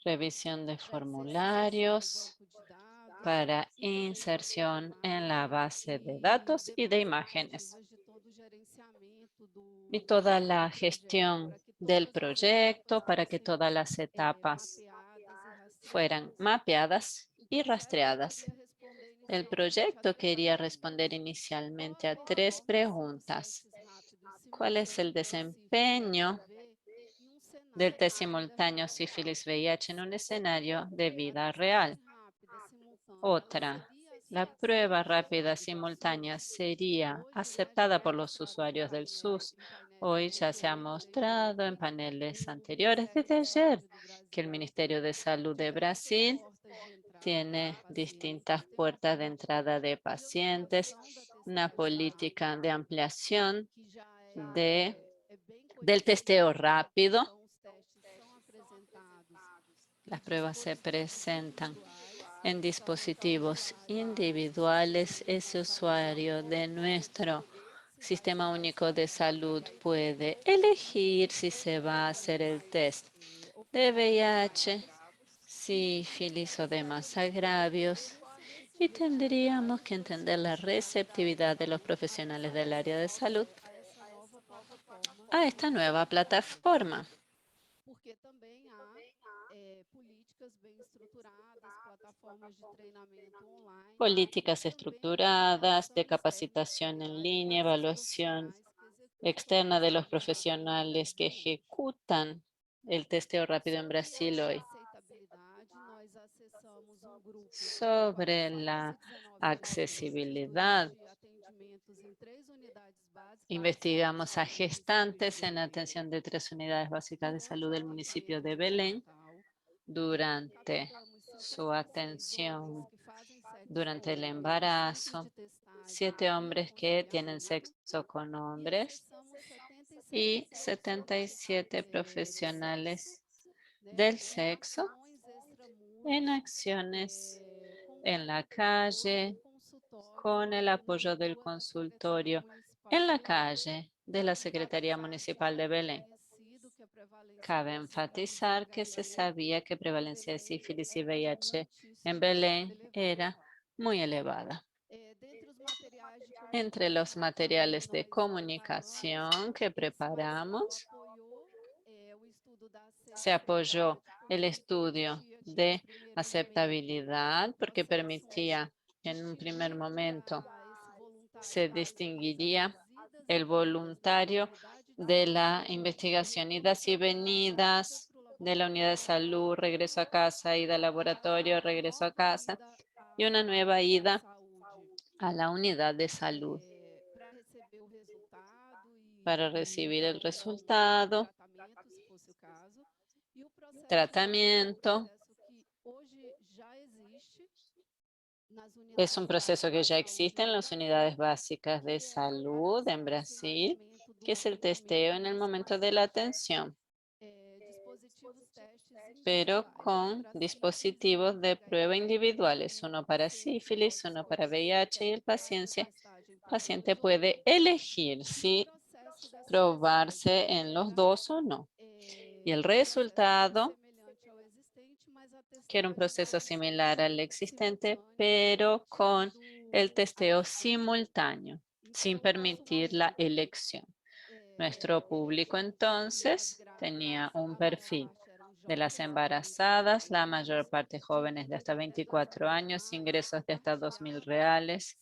Revisión de formularios para inserción en la base de datos y de imágenes. Y toda la gestión del proyecto para que todas las etapas fueran mapeadas y rastreadas. El proyecto quería responder inicialmente a 3 preguntas. ¿Cuál es el desempeño del test simultáneo sífilis-VIH en un escenario de vida real? Otra, ¿la prueba rápida simultánea sería aceptada por los usuarios del SUS? Hoy ya se ha mostrado en paneles anteriores desde ayer que el Ministerio de Salud de Brasil tiene distintas puertas de entrada de pacientes, una política de ampliación del testeo rápido. Las pruebas se presentan en dispositivos individuales. Ese usuario de nuestro Sistema Único de Salud puede elegir si se va a hacer el test de VIH, sífilis o demás agravios. Y tendríamos que entender la receptividad de los profesionales del área de salud a esta nueva plataforma. Porque também há políticas bem estruturadas, plataformas de treinamento online. Políticas estructuradas de capacitación en línea, evaluación externa de los profesionales que ejecutan el testeo rápido en Brasil hoy. Sobre la accesibilidad, investigamos a gestantes en atención de 3 unidades básicas de salud del municipio de Belén durante su atención durante el embarazo, 7 hombres que tienen sexo con hombres y 77 profesionales del sexo en acciones en la calle, con el apoyo del consultorio en la calle de la Secretaría Municipal de Belén. Cabe enfatizar que se sabía que prevalencia de sífilis y VIH en Belén era muy elevada. Entre los materiales de comunicación que preparamos, se apoyó el estudio de aceptabilidad porque permitía que en un primer momento se distinguiría el voluntario de la investigación, idas y venidas de la unidad de salud, regreso a casa, ida al laboratorio, regreso a casa, y una nueva ida a la unidad de salud para recibir el resultado, tratamiento. Es un proceso que ya existe en las unidades básicas de salud en Brasil, que es el testeo en el momento de la atención, pero con dispositivos de prueba individuales, uno para sífilis, uno para VIH, y el paciente puede elegir si probarse en los dos o no. Y el resultado, que era un proceso similar al existente, pero con el testeo simultáneo, sin permitir la elección. Nuestro público entonces tenía un perfil de las embarazadas, la mayor parte jóvenes de hasta 24 años, ingresos de hasta 2.000 reales.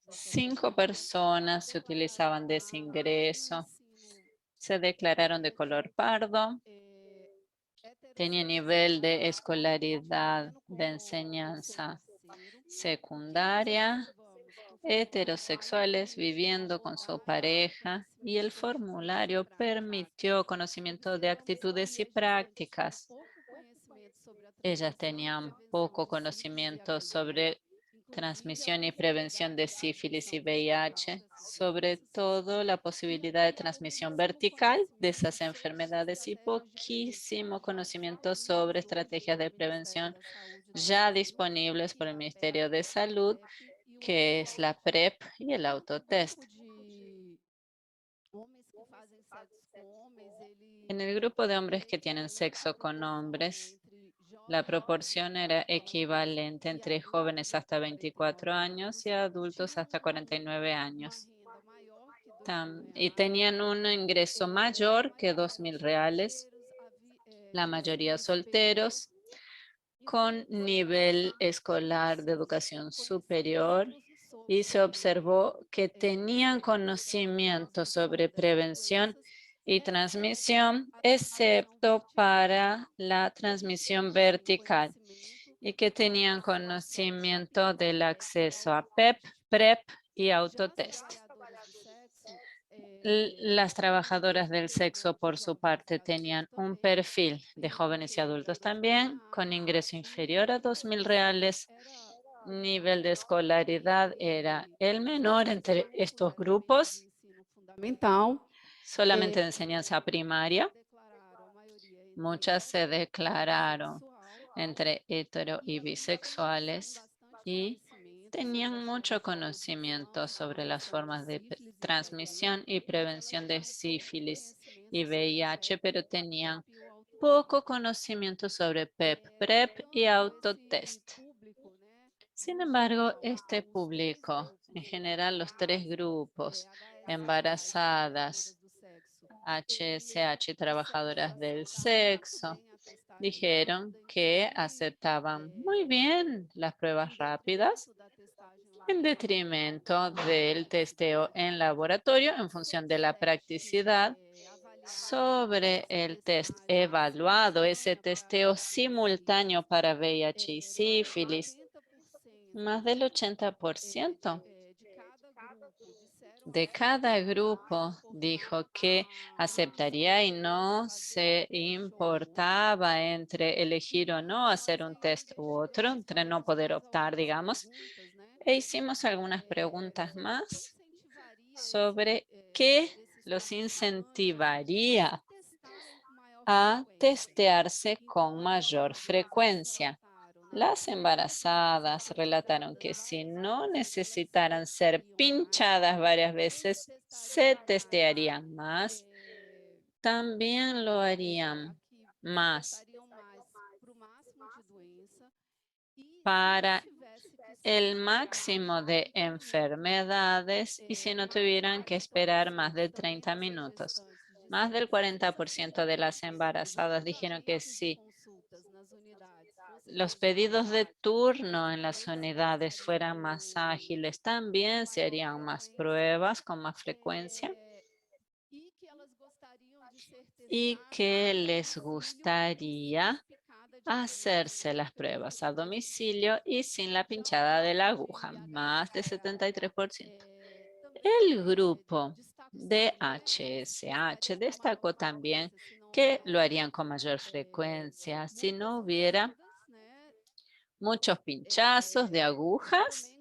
5 personas se utilizaban de ese ingreso. Se declararon de color pardo. Tenía nivel de escolaridad de enseñanza secundaria, heterosexuales viviendo con su pareja, y el formulario permitió conocimiento de actitudes y prácticas. Ellas tenían poco conocimiento sobre transmisión y prevención de sífilis y VIH, sobre todo la posibilidad de transmisión vertical de esas enfermedades, y poquísimo conocimiento sobre estrategias de prevención ya disponibles por el Ministerio de Salud, que es la PrEP y el autotest. En el grupo de hombres que tienen sexo con hombres, la proporción era equivalente entre jóvenes hasta 24 años y adultos hasta 49 años. Y tenían un ingreso mayor que 2.000 reales, la mayoría solteros, con nivel escolar de educación superior, y se observó que tenían conocimiento sobre prevención y transmisión, excepto para la transmisión vertical, y que tenían conocimiento del acceso a PEP, PrEP y autotest. Las trabajadoras del sexo, por su parte, tenían un perfil de jóvenes y adultos también, con ingreso inferior a 2.000 reales. Nivel de escolaridad era el menor entre estos grupos, solamente de enseñanza primaria. Muchas se declararon entre hetero y bisexuales y tenían mucho conocimiento sobre las formas de transmisión y prevención de sífilis y VIH, pero tenían poco conocimiento sobre PEP, PrEP y autotest. Sin embargo, este público, en general los tres grupos, embarazadas, HSH y trabajadoras del sexo, dijeron que aceptaban muy bien las pruebas rápidas en detrimento del testeo en laboratorio en función de la practicidad sobre el test evaluado, ese testeo simultáneo para VIH y sífilis. Más del 80% de cada grupo dijo que aceptaría y no se importaba entre elegir o no hacer un test u otro, entre no poder optar, digamos. E hicimos algunas preguntas más sobre qué los incentivaría a testearse con mayor frecuencia. Las embarazadas relataron que si no necesitaran ser pinchadas varias veces, se testearían más. También lo harían más para el máximo de enfermedades y si no tuvieran que esperar más de 30 minutos. Más del 40% de las embarazadas dijeron que sí. Los pedidos de turno en las unidades fueran más ágiles, también se harían más pruebas con más frecuencia y que les gustaría hacerse las pruebas a domicilio y sin la pinchada de la aguja, más de 73%. El grupo de HSH destacó también que lo harían con mayor frecuencia si no hubiera muchos pinchazos de agujas,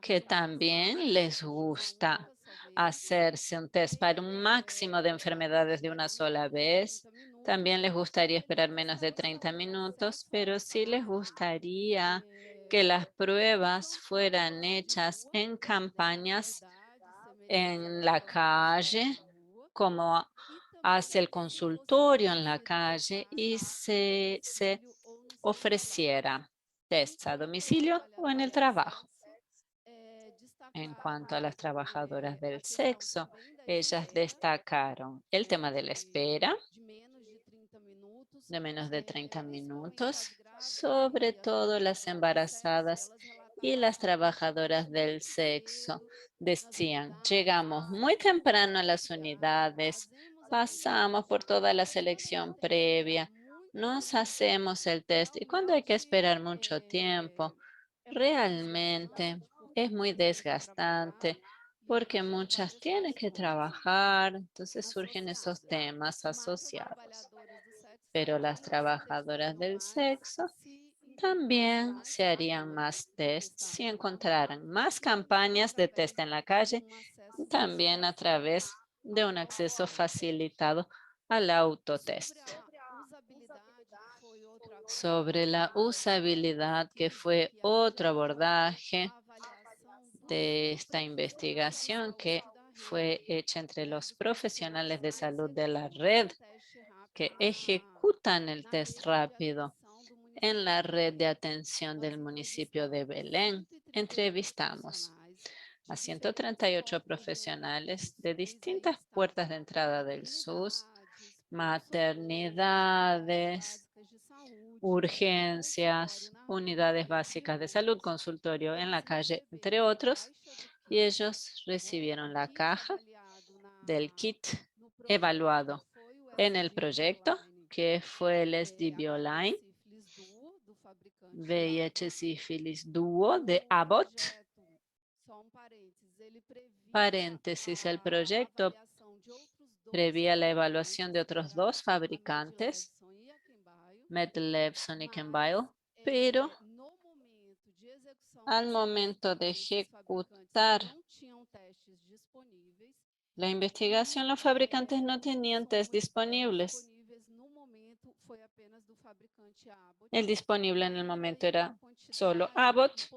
que también les gusta hacerse un test para un máximo de enfermedades de una sola vez. También les gustaría esperar menos de 30 minutos, pero sí les gustaría que las pruebas fueran hechas en campañas en la calle, como hace el consultorio en la calle y se ofreciera tests a domicilio o en el trabajo. En cuanto a las trabajadoras del sexo, ellas destacaron el tema de la espera, de menos de 30 minutos, sobre todo las embarazadas y las trabajadoras del sexo. Decían, llegamos muy temprano a las unidades, pasamos por toda la selección previa, nos hacemos el test y cuando hay que esperar mucho tiempo, realmente es muy desgastante porque muchas tienen que trabajar, entonces surgen esos temas asociados. Pero las trabajadoras del sexo también se harían más tests si encontraran más campañas de test en la calle, también a través de un acceso facilitado al autotest. Sobre la usabilidad, que fue otro abordaje de esta investigación que fue hecha entre los profesionales de salud de la red que ejecutan el test rápido en la red de atención del municipio de Belén. Entrevistamos a 138 profesionales de distintas puertas de entrada del SUS, maternidades, urgencias, unidades básicas de salud, consultorio en la calle, entre otros, y ellos recibieron la caja del kit evaluado en el proyecto, que fue el SDB Online, VIH sífilis Duo de Abbott. Paréntesis, el proyecto prevía la evaluación de otros dos fabricantes, Medlev, Sonic and Bio, pero al momento de ejecutar la investigación, los fabricantes no tenían test disponibles. El disponible en el momento era solo Abbott,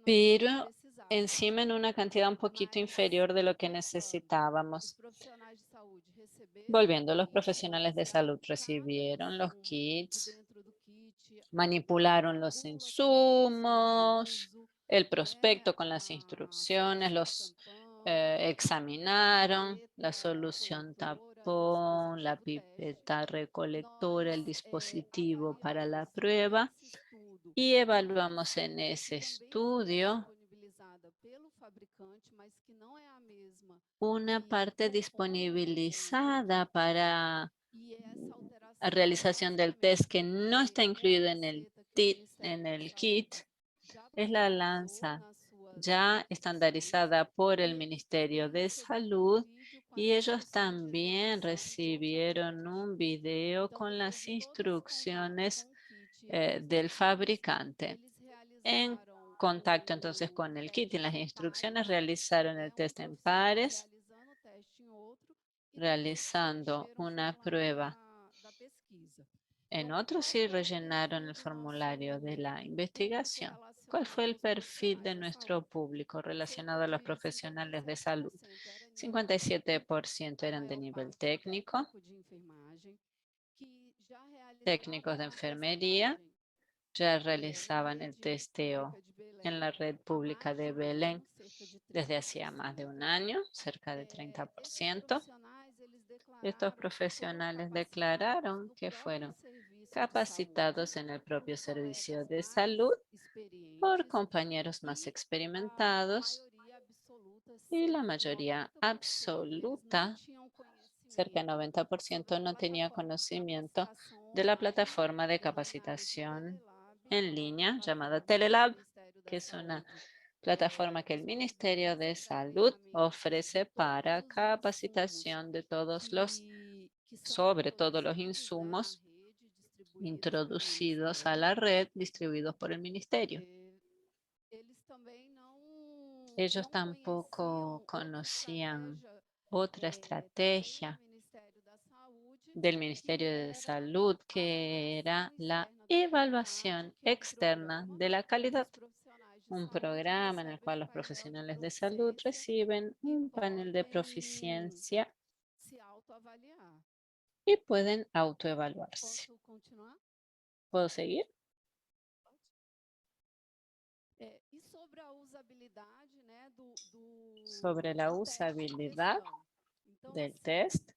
pero encima en una cantidad un poquito inferior de lo que necesitábamos. Volviendo, los profesionales de salud recibieron los kits, manipularon los insumos, el prospecto con las instrucciones, los examinaron, la solución tapón, la pipeta recolectora, el dispositivo para la prueba, y evaluamos en ese estudio una parte disponibilizada para la realización del test que no está incluido en el kit, es la lanza ya estandarizada por el Ministerio de Salud, y ellos también recibieron un video con las instrucciones del fabricante. En contacto entonces con el kit y las instrucciones, realizaron el test en pares, realizando una prueba en otros, sí rellenaron el formulario de la investigación. ¿Cuál fue el perfil de nuestro público relacionado a los profesionales de salud? 57% eran de nivel técnico, técnicos de enfermería, ya realizaban el testeo en la red pública de Belén desde hacía más de un año, cerca de 30%. Estos profesionales declararon que fueron capacitados en el propio servicio de salud por compañeros más experimentados, y la mayoría absoluta, cerca del 90%, no tenía conocimiento de la plataforma de capacitación en línea llamada Telelab, que es una plataforma que el Ministerio de Salud ofrece para capacitación de sobre todos los insumos introducidos a la red, distribuidos por el ministerio. Ellos tampoco conocían otra estrategia del Ministerio de Salud, que era la evaluación externa de la calidad, un programa en el cual los profesionales de salud reciben un panel de proficiencia y pueden autoevaluarse. ¿Puedo seguir? Sobre la usabilidad del test,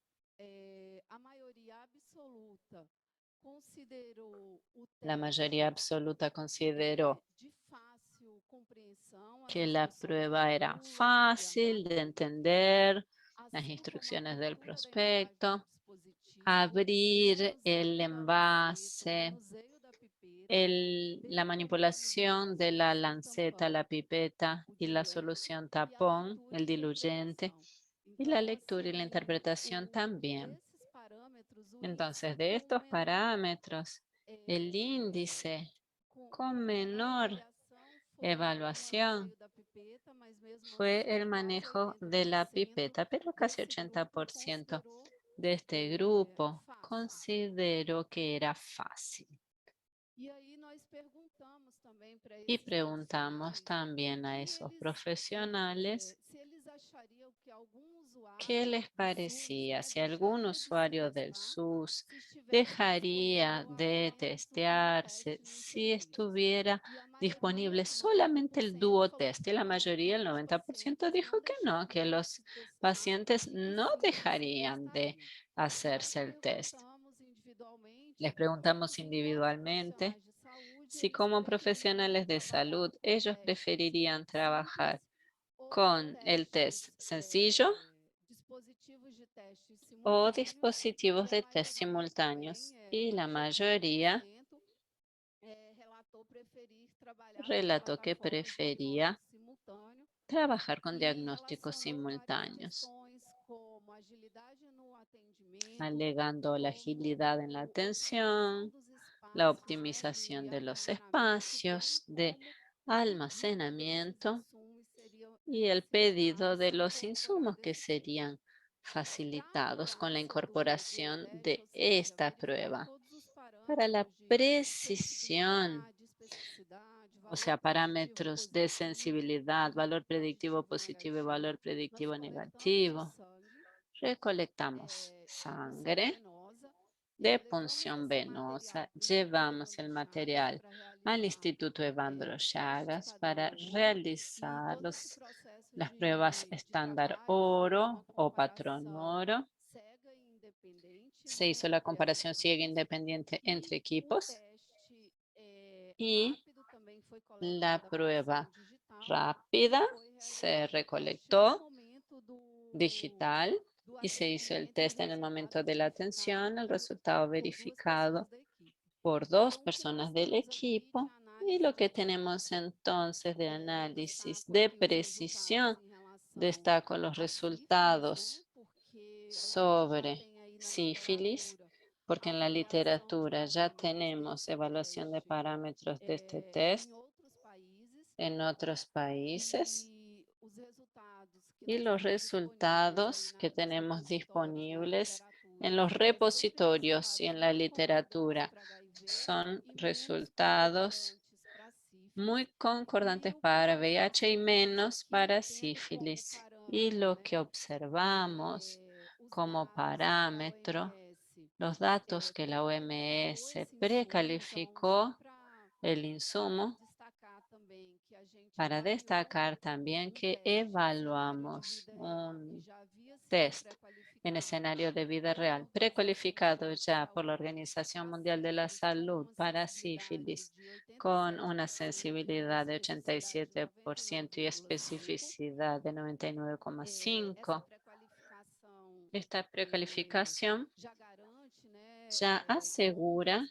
la mayoría absoluta consideró que la prueba era fácil de entender, las instrucciones del prospecto, abrir el envase, la manipulación de la lanceta, la pipeta y la solución tapón, el diluyente, y la lectura y la interpretación también. Entonces, de estos parámetros, el índice con menor evaluación fue el manejo de la pipeta, pero casi 80% de este grupo consideró que era fácil. Y preguntamos también a esos profesionales qué les parecía, si algún usuario del SUS dejaría de testearse si estuviera disponible solamente el DuoTest. Y la mayoría, el 90%, dijo que no, que los pacientes no dejarían de hacerse el test. Les preguntamos individualmente si como profesionales de salud ellos preferirían trabajar con el test sencillo o dispositivos de test simultáneos, y la mayoría relató que prefería trabajar con diagnósticos simultáneos, alegando la agilidad en la atención, la optimización de los espacios de almacenamiento y el pedido de los insumos que serían facilitados con la incorporación de esta prueba. para la precisión, o sea, parámetros de sensibilidad, valor predictivo positivo y valor predictivo negativo. Recolectamos sangre de punción venosa, llevamos el material al Instituto Evandro Chagas para realizar las pruebas estándar oro o patrón oro. Se hizo la comparación ciega independiente entre equipos y la prueba rápida se recolectó digital y se hizo el test en el momento de la atención, el resultado verificado por 2 personas del equipo. Y lo que tenemos entonces de análisis de precisión, destaco los resultados sobre sífilis, porque en la literatura ya tenemos evaluación de parámetros de este test en otros países. Y los resultados que tenemos disponibles en los repositorios y en la literatura son resultados muy concordantes para VIH y menos para sífilis. Y lo que observamos como parámetro, los datos que la OMS precalificó el insumo, para destacar también que evaluamos un test en escenario de vida real, precualificado ya por la Organización Mundial de la Salud para sífilis, con una sensibilidad de 87% y especificidad de 99,5%. Esta precalificación ya asegura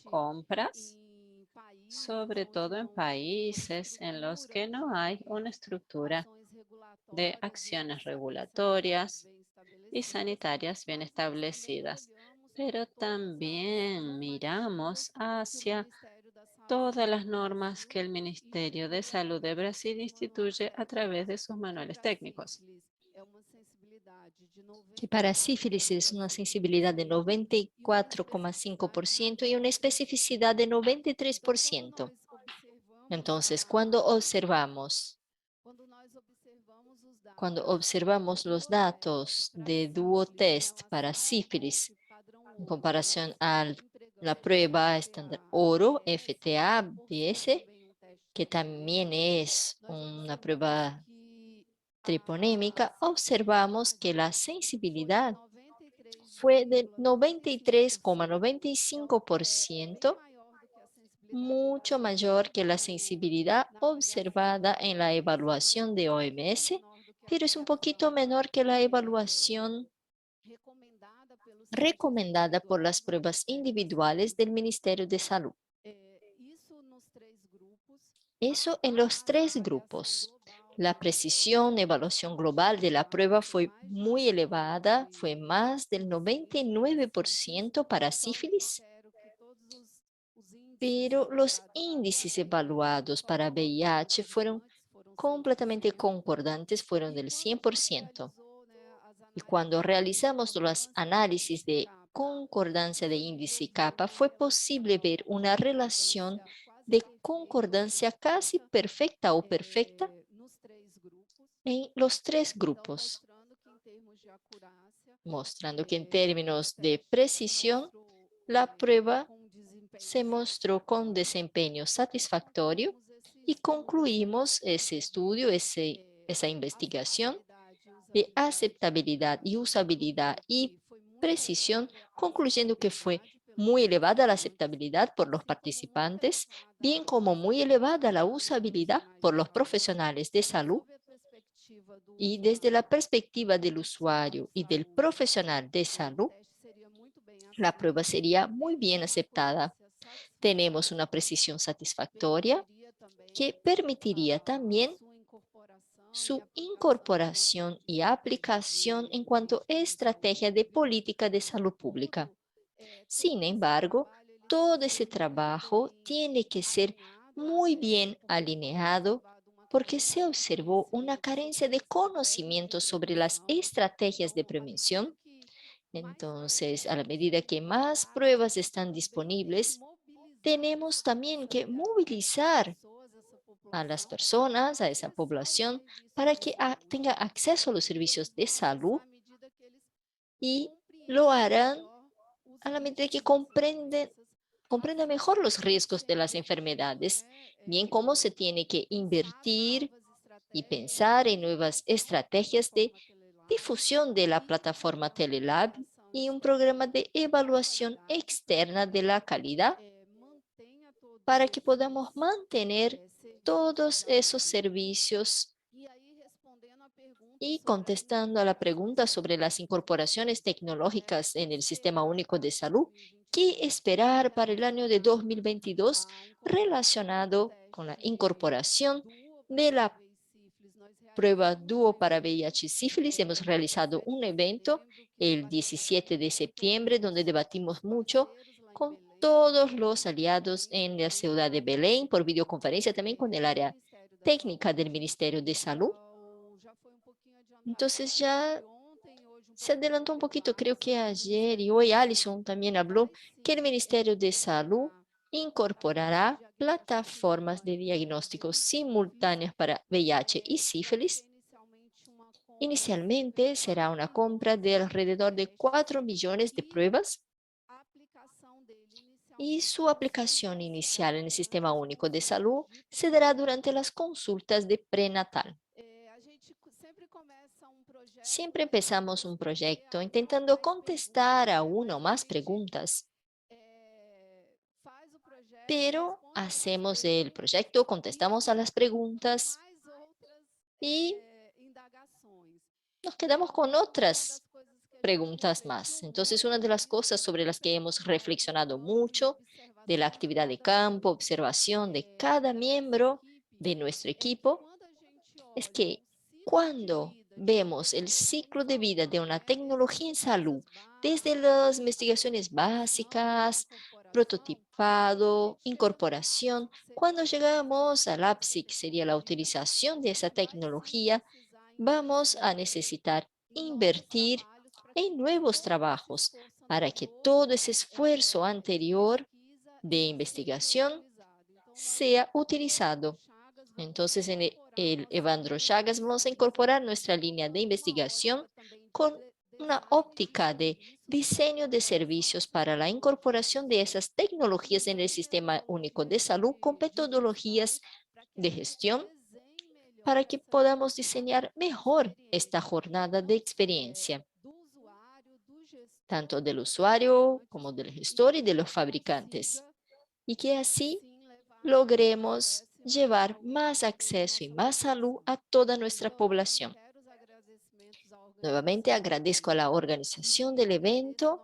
compras, sobre todo en países en los que no hay una estructura de acciones regulatorias y sanitarias bien establecidas. Pero también miramos hacia todas las normas que el Ministerio de Salud de Brasil instituye a través de sus manuales técnicos. Que para sífilis es una sensibilidad de 94,5% y una especificidad de 93%. Entonces, cuando observamos los datos de Duotest para sífilis en comparación a la prueba estándar oro, FTA-BS, que también es una prueba triponémica, observamos que la sensibilidad fue de 93,95%, mucho mayor que la sensibilidad observada en la evaluación de OMS, pero es un poquito menor que la evaluación recomendada por las pruebas individuales del Ministerio de Salud. Eso en los 3 grupos. La precisión, evaluación global de la prueba fue muy elevada, fue más del 99% para sífilis, pero los índices evaluados para VIH fueron completamente concordantes, fueron del 100%. Y cuando realizamos los análisis de concordancia de índice kappa, fue posible ver una relación de concordancia casi perfecta o perfecta en los 3 grupos, mostrando que en términos de precisión, la prueba se mostró con desempeño satisfactorio y concluimos ese estudio, esa investigación de aceptabilidad y usabilidad y precisión, concluyendo que fue muy elevada la aceptabilidad por los participantes, bien como muy elevada la usabilidad por los profesionales de salud. Y desde la perspectiva del usuario y del profesional de salud, la prueba sería muy bien aceptada. Tenemos una precisión satisfactoria que permitiría también su incorporación y aplicación en cuanto a estrategia de política de salud pública. Sin embargo, todo ese trabajo tiene que ser muy bien alineado porque se observó una carencia de conocimiento sobre las estrategias de prevención Entonces, a la medida que más pruebas están disponibles, tenemos también que movilizar a las personas, a esa población, para que tenga acceso a los servicios de salud, y lo harán a la medida que comprenda mejor los riesgos de las enfermedades, bien cómo se tiene que invertir y pensar en nuevas estrategias de difusión de la plataforma Telelab y un programa de evaluación externa de la calidad para que podamos mantener todos esos servicios. Y contestando a la pregunta sobre las incorporaciones tecnológicas en el Sistema Único de Salud, ¿qué esperar para el año de 2022 relacionado con la incorporación de la prueba dúo para VIH y sífilis? Hemos realizado un evento el 17 de septiembre donde debatimos mucho con todos los aliados en la ciudad de Belén por videoconferencia, también con el área técnica del Ministerio de Salud. Entonces ya se adelantó un poquito, creo que ayer y hoy Alison también habló que el Ministerio de Salud incorporará plataformas de diagnóstico simultáneas para VIH y sífilis. Inicialmente será una compra de alrededor de 4 millones de pruebas y su aplicación inicial en el Sistema Único de Salud se dará durante las consultas de prenatal. Siempre empezamos un proyecto intentando contestar a una o más preguntas, pero hacemos el proyecto, contestamos a las preguntas y nos quedamos con otras preguntas más. Entonces, una de las cosas sobre las que hemos reflexionado mucho de la actividad de campo, observación de cada miembro de nuestro equipo, es que cuando vemos el ciclo de vida de una tecnología en salud, desde las investigaciones básicas, prototipado, incorporación, cuando llegamos al ápice, que sería la utilización de esa tecnología, vamos a necesitar invertir en nuevos trabajos para que todo ese esfuerzo anterior de investigación sea utilizado. Entonces, en el Evandro Chagas vamos a incorporar nuestra línea de investigación con una óptica de diseño de servicios para la incorporación de esas tecnologías en el Sistema Único de Salud con metodologías de gestión para que podamos diseñar mejor esta jornada de experiencia, tanto del usuario como del gestor y de los fabricantes, y que así logremos llevar más acceso y más salud a toda nuestra población. Nuevamente agradezco a la organización del evento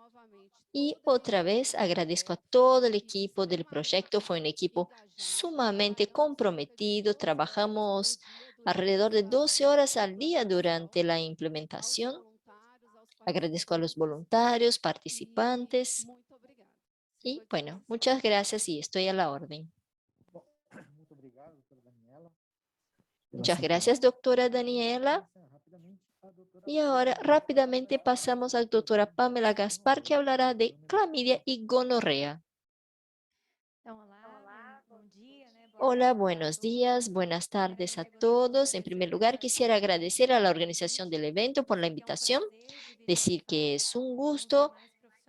y otra vez agradezco a todo el equipo del proyecto. Fue un equipo sumamente comprometido. Trabajamos alrededor de 12 horas al día durante la implementación. Agradezco a los voluntarios, participantes y bueno, muchas gracias y estoy a la orden. Muchas gracias, doctora Daniela. Y ahora rápidamente pasamos a la doctora Pamela Gaspar, que hablará de clamidia y gonorrea. Hola, buenos días, buenas tardes a todos. En primer lugar, quisiera agradecer a la organización del evento por la invitación, decir que es un gusto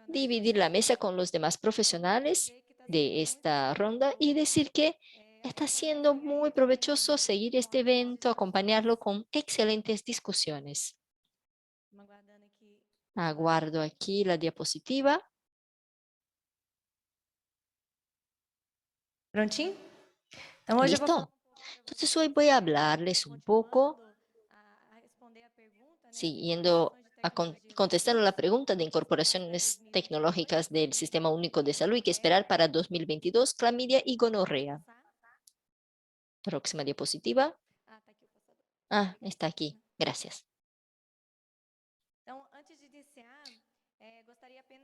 dividir la mesa con los demás profesionales de esta ronda y decir que está siendo muy provechoso seguir este evento, acompañarlo con excelentes discusiones. Aguardo aquí la diapositiva. Prontinho? ¿Listo? Entonces hoy voy a hablarles un poco, siguiendo contestando la pregunta de incorporaciones tecnológicas del Sistema Único de Salud y qué esperar para 2022, clamidia y gonorrea. Próxima diapositiva. Ah, está aquí. Gracias.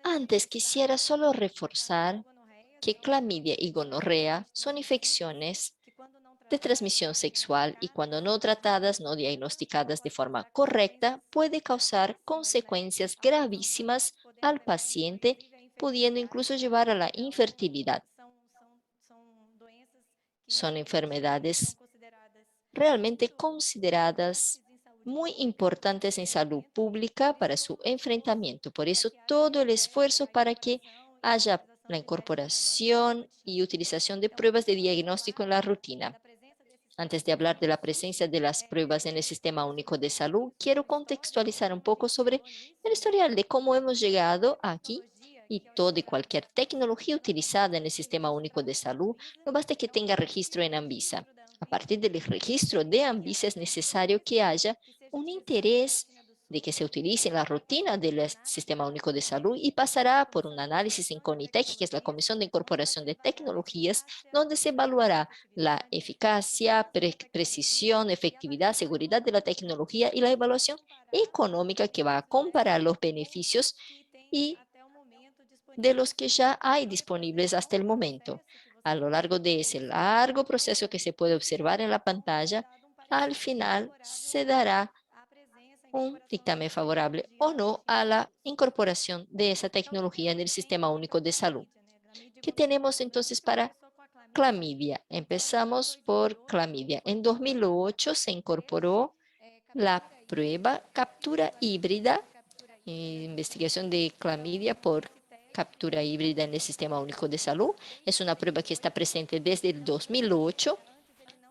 Antes quisiera solo reforzar que clamidia y gonorrea son infecciones de transmisión sexual y cuando no tratadas, no diagnosticadas de forma correcta, puede causar consecuencias gravísimas al paciente, pudiendo incluso llevar a la infertilidad. Son enfermedades realmente consideradas muy importantes en salud pública para su enfrentamiento. Por eso, todo el esfuerzo para que haya la incorporación y utilización de pruebas de diagnóstico en la rutina. Antes de hablar de la presencia de las pruebas en el Sistema Único de Salud, quiero contextualizar un poco sobre el historial de cómo hemos llegado aquí y toda y cualquier tecnología utilizada en el Sistema Único de Salud, no basta que tenga registro en Anvisa. A partir del registro de Anvisa es necesario que haya un interés de que se utilice en la rutina del Sistema Único de Salud y pasará por un análisis en CONITEC, que es la Comisión de Incorporación de Tecnologías, donde se evaluará la eficacia, precisión, efectividad, seguridad de la tecnología y la evaluación económica que va a comparar los beneficios y de los que ya hay disponibles hasta el momento. A lo largo de ese largo proceso que se puede observar en la pantalla, al final se dará un dictamen favorable o no a la incorporación de esa tecnología en el Sistema Único de Salud. ¿Qué tenemos entonces para clamidia? Empezamos por clamidia. En 2008 se incorporó la prueba captura híbrida, investigación de clamidia por captura híbrida en el Sistema Único de Salud. Es una prueba que está presente desde el 2008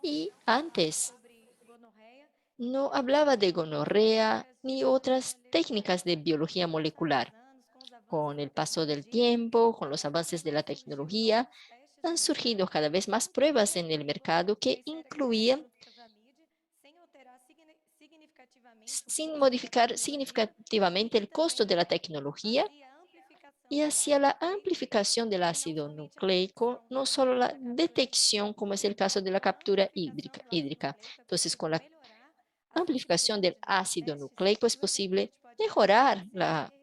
y antes no hablaba de gonorrea ni otras técnicas de biología molecular. Con el paso del tiempo, con los avances de la tecnología, han surgido cada vez más pruebas en el mercado que incluían, sin modificar significativamente el costo de la tecnología, y hacia la amplificación del ácido nucleico, no solo la detección, como es el caso de la captura hídrica. Entonces, con la amplificación del ácido nucleico es posible mejorar la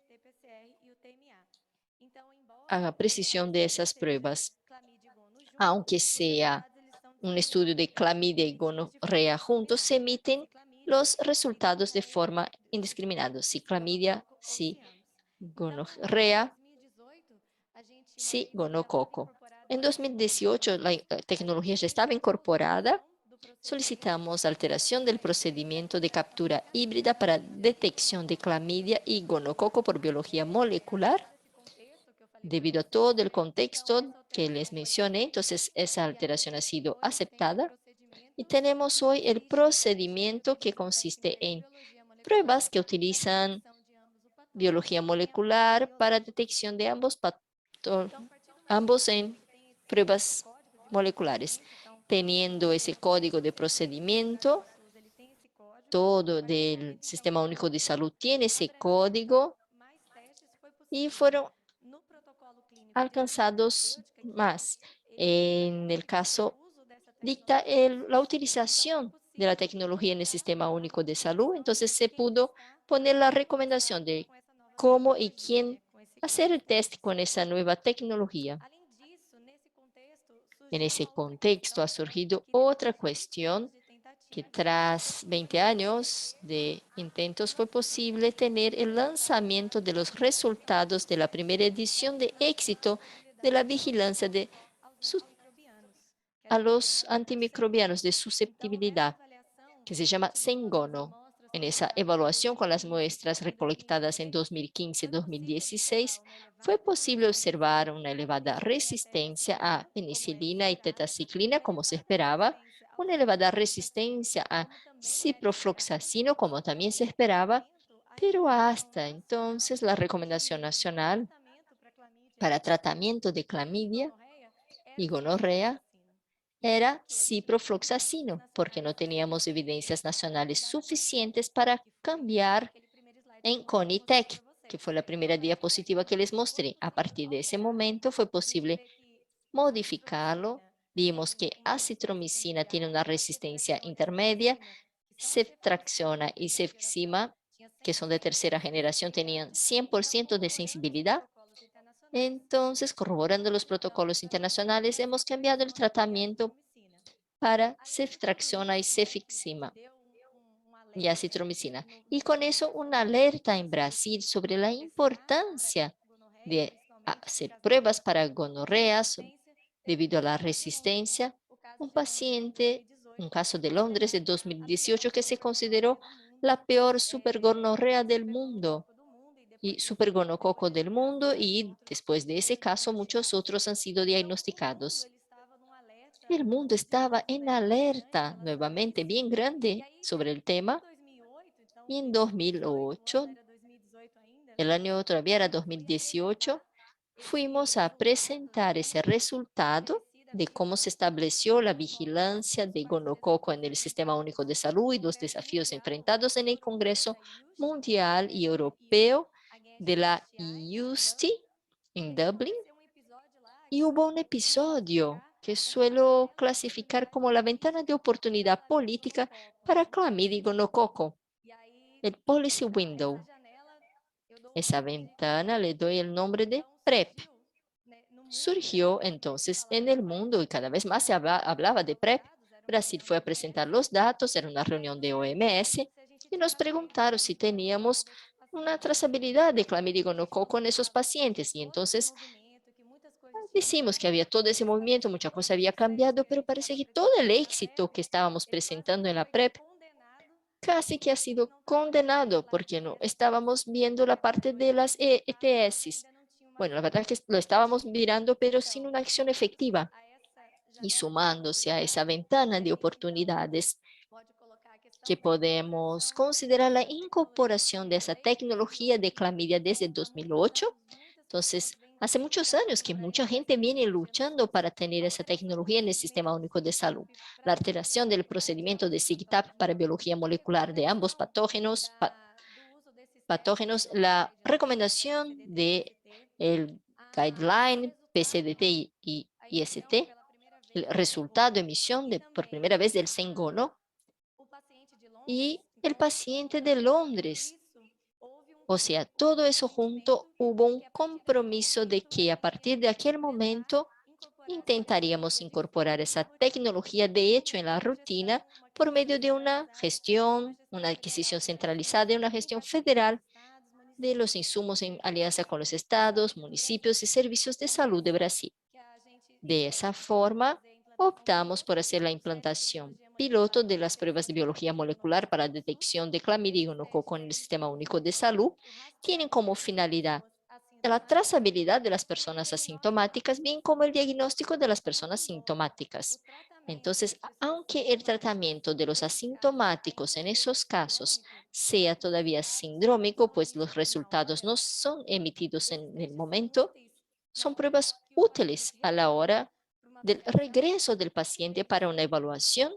precisión de esas pruebas, aunque sea un estudio de clamidia y gonorrea juntos, se emiten los resultados de forma indiscriminada. Si clamidia, si gonorrea, si gonococo. En 2018, la tecnología ya estaba incorporada. Solicitamos alteración del procedimiento de captura híbrida para detección de clamidia y gonococo por biología molecular. Debido a todo el contexto que les mencioné, entonces esa alteración ha sido aceptada. Y tenemos hoy el procedimiento que consiste en pruebas que utilizan biología molecular para detección de ambos en pruebas moleculares. Teniendo ese código de procedimiento, todo del Sistema Único de Salud tiene ese código y fueron alcanzados más. En el caso, dicta la utilización de la tecnología en el Sistema Único de Salud, entonces se pudo poner la recomendación de cómo y quién hacer el test con esa nueva tecnología. En ese contexto ha surgido otra cuestión que tras 20 años de intentos fue posible tener el lanzamiento de los resultados de la primera edición de éxito de la vigilancia a los antimicrobianos de susceptibilidad, que se llama SENGONO. En esa evaluación con las muestras recolectadas en 2015-2016, fue posible observar una elevada resistencia a penicilina y tetraciclina, como se esperaba, una elevada resistencia a ciprofloxacino, como también se esperaba, pero hasta entonces la recomendación nacional para tratamiento de clamidia y gonorrea era ciprofloxacino, porque no teníamos evidencias nacionales suficientes para cambiar en CONITEC, que fue la primera diapositiva que les mostré. A partir de ese momento fue posible modificarlo. Vimos que acitromicina tiene una resistencia intermedia, ceftriaxona y cefixima, que son de tercera generación, tenían 100% de sensibilidad. Entonces, corroborando los protocolos internacionales, hemos cambiado el tratamiento para ceftriaxona y cefixima y acitromicina. Y con eso una alerta en Brasil sobre la importancia de hacer pruebas para gonorreas debido a la resistencia. Un paciente, un caso de Londres de 2018 que se consideró la peor supergonorrea del mundo y supergonococo del mundo, y después de ese caso muchos otros han sido diagnosticados. El mundo estaba en alerta nuevamente bien grande sobre el tema, y en 2008, el año todavía era 2018, fuimos a presentar ese resultado de cómo se estableció la vigilancia de gonococo en el Sistema Único de Salud y los desafíos enfrentados en el Congreso Mundial y Europeo de la IUCT en Dublín. Y hubo un episodio que suelo clasificar como la ventana de oportunidad política para clamidia y gonococo, el policy window. Esa ventana le doy el nombre de PrEP. Surgió entonces en el mundo y cada vez más se hablaba de PrEP. Brasil fue a presentar los datos, era una reunión de OMS, y nos preguntaron si teníamos una trazabilidad de clamidia y gonococo en esos pacientes. Y entonces decimos que había todo ese movimiento, mucha cosa había cambiado, pero parece que todo el éxito que estábamos presentando en la PrEP casi que ha sido condenado, porque no estábamos viendo la parte de las ETS. Bueno, la verdad es que lo estábamos mirando, pero sin una acción efectiva. Y sumándose a esa ventana de oportunidades, que podemos considerar la incorporación de esa tecnología de clamidia desde 2008. Entonces, hace muchos años que mucha gente viene luchando para tener esa tecnología en el Sistema Único de Salud. La alteración del procedimiento de SIGTAP para biología molecular de ambos patógenos, la recomendación de el guideline PCDT y IST, el resultado de emisión por primera vez del Sengono, y el paciente de Londres. O sea, todo eso junto, hubo un compromiso de que a partir de aquel momento intentaríamos incorporar esa tecnología de hecho en la rutina por medio de una gestión, una adquisición centralizada y una gestión federal de los insumos en alianza con los estados, municipios y servicios de salud de Brasil. De esa forma, optamos por hacer la implantación piloto de las pruebas de biología molecular para detección de clamidia y gonococo en el Sistema Único de Salud. Tienen como finalidad la trazabilidad de las personas asintomáticas, bien como el diagnóstico de las personas sintomáticas. Entonces, aunque el tratamiento de los asintomáticos en esos casos sea todavía sindrómico, pues los resultados no son emitidos en el momento, son pruebas útiles a la hora del regreso del paciente para una evaluación,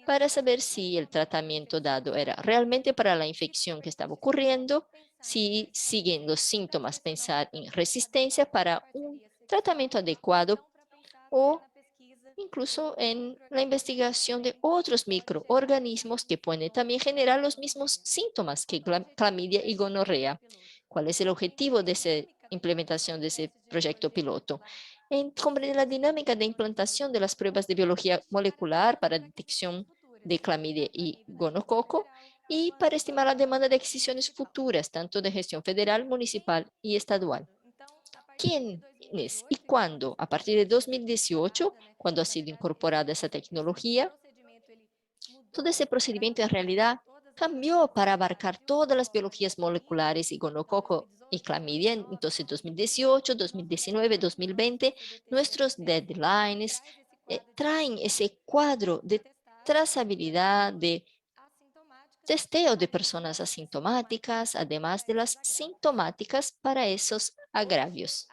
para saber si el tratamiento dado era realmente para la infección que estaba ocurriendo, si siguen los síntomas, pensar en resistencia para un tratamiento adecuado, o incluso en la investigación de otros microorganismos que pueden también generar los mismos síntomas que clamidia y gonorrea. ¿Cuál es el objetivo de esa implementación de ese proyecto piloto? En comprender la dinámica de implantación de las pruebas de biología molecular para detección de clamidia y gonococo, y para estimar la demanda de adquisiciones futuras, tanto de gestión federal, municipal y estadual. ¿Quiénes y cuándo? A partir de 2018, cuando ha sido incorporada esa tecnología, todo ese procedimiento en realidad cambió para abarcar todas las biologías moleculares y gonococo y clamidia. Entonces, 2018, 2019, 2020, nuestros deadlines traen ese cuadro de trazabilidad, de testeo de personas asintomáticas, además de las sintomáticas para esos agravios.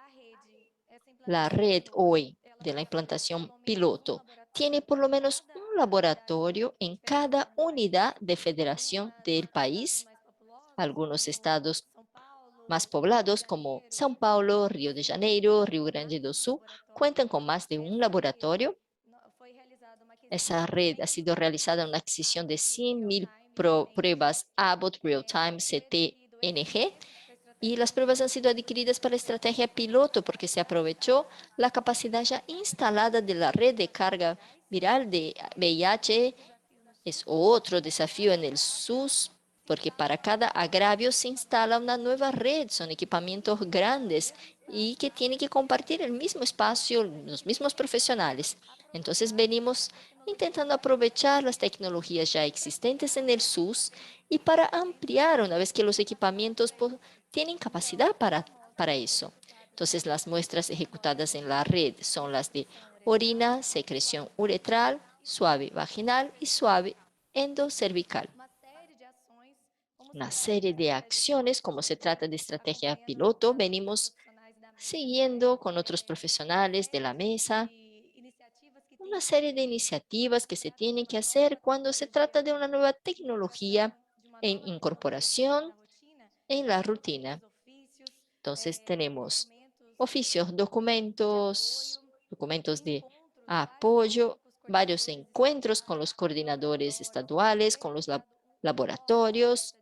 La red hoy de la implantación piloto tiene por lo menos un laboratorio en cada unidad de federación del país. Algunos estados más poblados como São Paulo, Río de Janeiro, Río Grande do Sul, cuentan con más de un laboratorio. Esa red ha sido realizada una adquisición de 100,000 pruebas Abbott Real-Time CT-NG, y las pruebas han sido adquiridas para la estrategia piloto porque se aprovechó la capacidad ya instalada de la red de carga viral de VIH es otro desafío en el SUS, porque para cada agravio se instala una nueva red, son equipamientos grandes y que tienen que compartir el mismo espacio, los mismos profesionales. Entonces venimos intentando aprovechar las tecnologías ya existentes en el SUS y para ampliar una vez que los equipamientos tienen capacidad para eso. Entonces las muestras ejecutadas en la red son las de orina, secreción uretral, suave vaginal y suave endocervical. Una serie de acciones, como se trata de estrategia piloto, venimos siguiendo con otros profesionales de la mesa una serie de iniciativas que se tienen que hacer cuando se trata de una nueva tecnología en incorporación en la rutina. Entonces tenemos oficios, documentos de apoyo, varios encuentros con los coordinadores estaduales, con los laboratorios.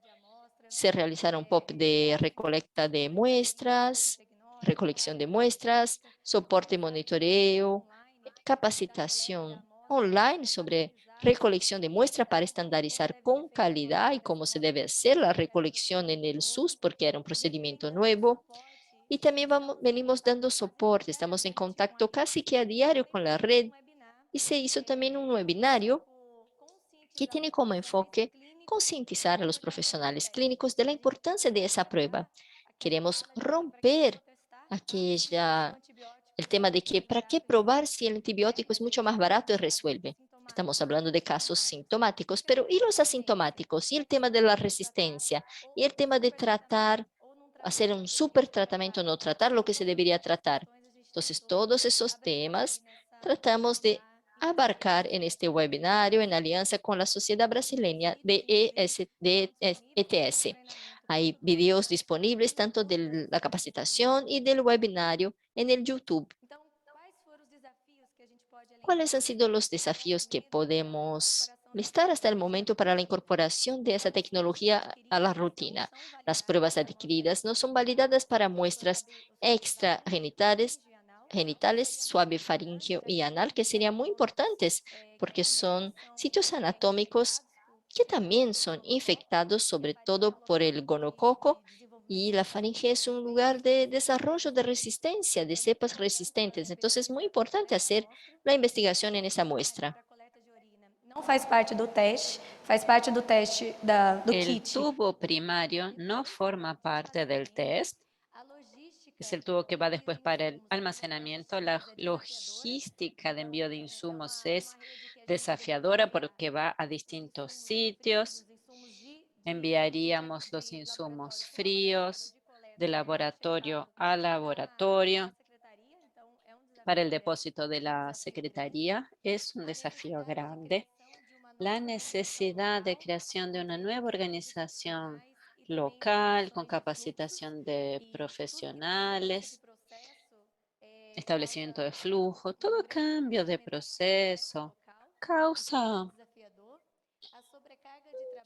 Se realizaron POP de recolección de muestras, soporte y monitoreo, capacitación online sobre recolección de muestra para estandarizar con calidad y cómo se debe hacer la recolección en el SUS, porque era un procedimiento nuevo. Y también venimos dando soporte, estamos en contacto casi que a diario con la red y se hizo también un webinario que tiene como enfoque concientizar a los profesionales clínicos de la importancia de esa prueba. Queremos romper el tema de que para qué probar si el antibiótico es mucho más barato y resuelve. Estamos hablando de casos sintomáticos, pero ¿y los asintomáticos? ¿Y el tema de la resistencia? ¿Y el tema de tratar, hacer un super tratamiento, no tratar lo que se debería tratar? Entonces, todos esos temas tratamos de abarcar en este webinario en alianza con la Sociedad Brasileña de ETS. Hay videos disponibles tanto de la capacitación y del webinario en el YouTube. ¿Cuáles han sido los desafíos que podemos listar hasta el momento para la incorporación de esa tecnología a la rutina? Las pruebas adquiridas no son validadas para muestras extragenitales, suave faríngeo y anal, que serían muy importantes porque son sitios anatómicos que también son infectados sobre todo por el gonococo, y la faringe es un lugar de desarrollo de resistencia, de cepas resistentes. Entonces es muy importante hacer la investigación en esa muestra. Não faz parte do teste do El kit. tubo primario no forma parte del test. Es el tubo que va después para el almacenamiento. La logística de envío de insumos es desafiadora porque va a distintos sitios. Enviaríamos los insumos fríos de laboratorio a laboratorio para el depósito de la Secretaría. Es un desafío grande. La necesidad de creación de una nueva organización local con capacitación de profesionales, establecimiento de flujo, todo cambio de proceso causa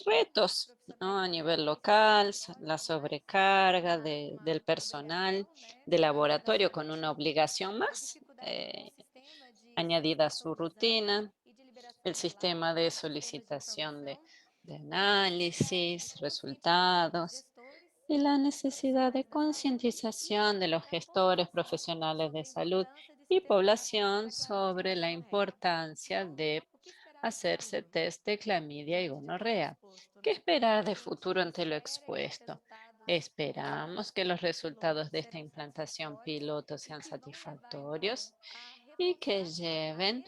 retos, ¿no? A nivel local, la sobrecarga del personal de laboratorio con una obligación más añadida a su rutina, el sistema de solicitación de análisis, resultados, y la necesidad de concientización de los gestores profesionales de salud y población sobre la importancia de hacerse test de clamidia y gonorrea. ¿Qué esperar de futuro ante lo expuesto? Esperamos que los resultados de esta implantación piloto sean satisfactorios y que lleven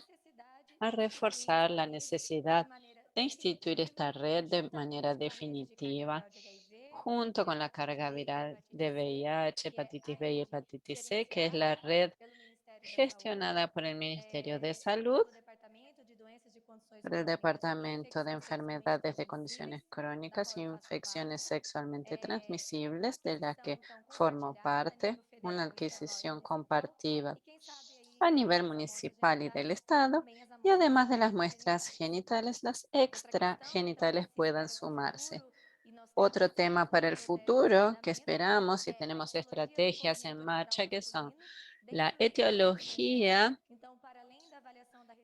a reforzar la necesidad de instituir esta red de manera definitiva, junto con la carga viral de VIH, hepatitis B y hepatitis C, que es la red gestionada por el Ministerio de Salud, por el Departamento de Enfermedades de Condiciones Crónicas e Infecciones Sexualmente Transmisibles, de la que formo parte, una adquisición compartida a nivel municipal y del Estado, y además de las muestras genitales, las extragenitales puedan sumarse. Otro tema para el futuro que esperamos y tenemos estrategias en marcha que son la etiología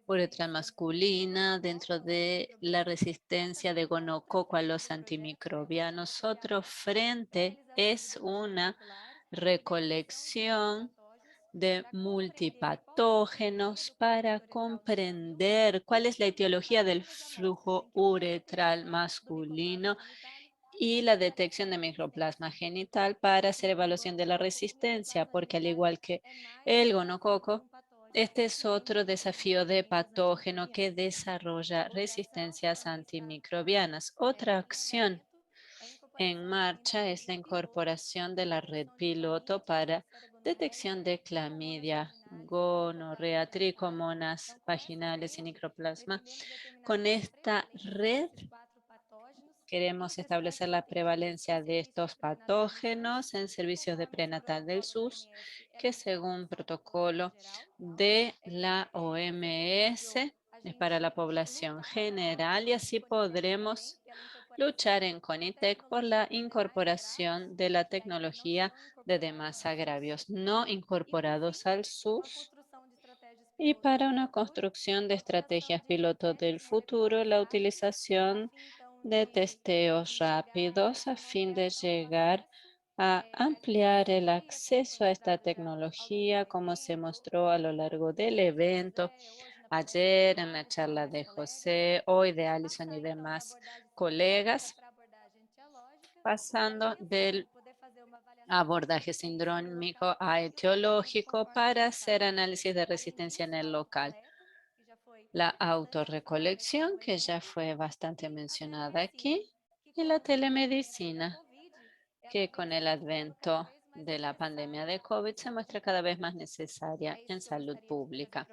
uretral masculina dentro de la resistencia de gonococo a los antimicrobianos. Otro frente es una recolección de multipatógenos para comprender cuál es la etiología del flujo uretral masculino y la detección de microplasma genital para hacer evaluación de la resistencia, porque al igual que el gonococo, este es otro desafío de patógeno que desarrolla resistencias antimicrobianas. Otra acción en marcha es la incorporación de la red piloto para detección de clamidia, gonorrea, tricomonas vaginales y microplasma. Con esta red queremos establecer la prevalencia de estos patógenos en servicios de prenatal del SUS, que según protocolo de la OMS es para la población general, y así podremos luchar en CONITEC por la incorporación de la tecnología de demás agravios no incorporados al SUS. Y para una construcción de estrategias piloto del futuro, la utilización de testeos rápidos a fin de llegar a ampliar el acceso a esta tecnología, como se mostró a lo largo del evento, ayer en la charla de José, hoy de Alison y demás colegas, pasando del abordaje sindrómico a etiológico para hacer análisis de resistencia en el local. La autorrecolección, que ya fue bastante mencionada aquí, y la telemedicina, que con el advento de la pandemia de COVID se muestra cada vez más necesaria en salud pública.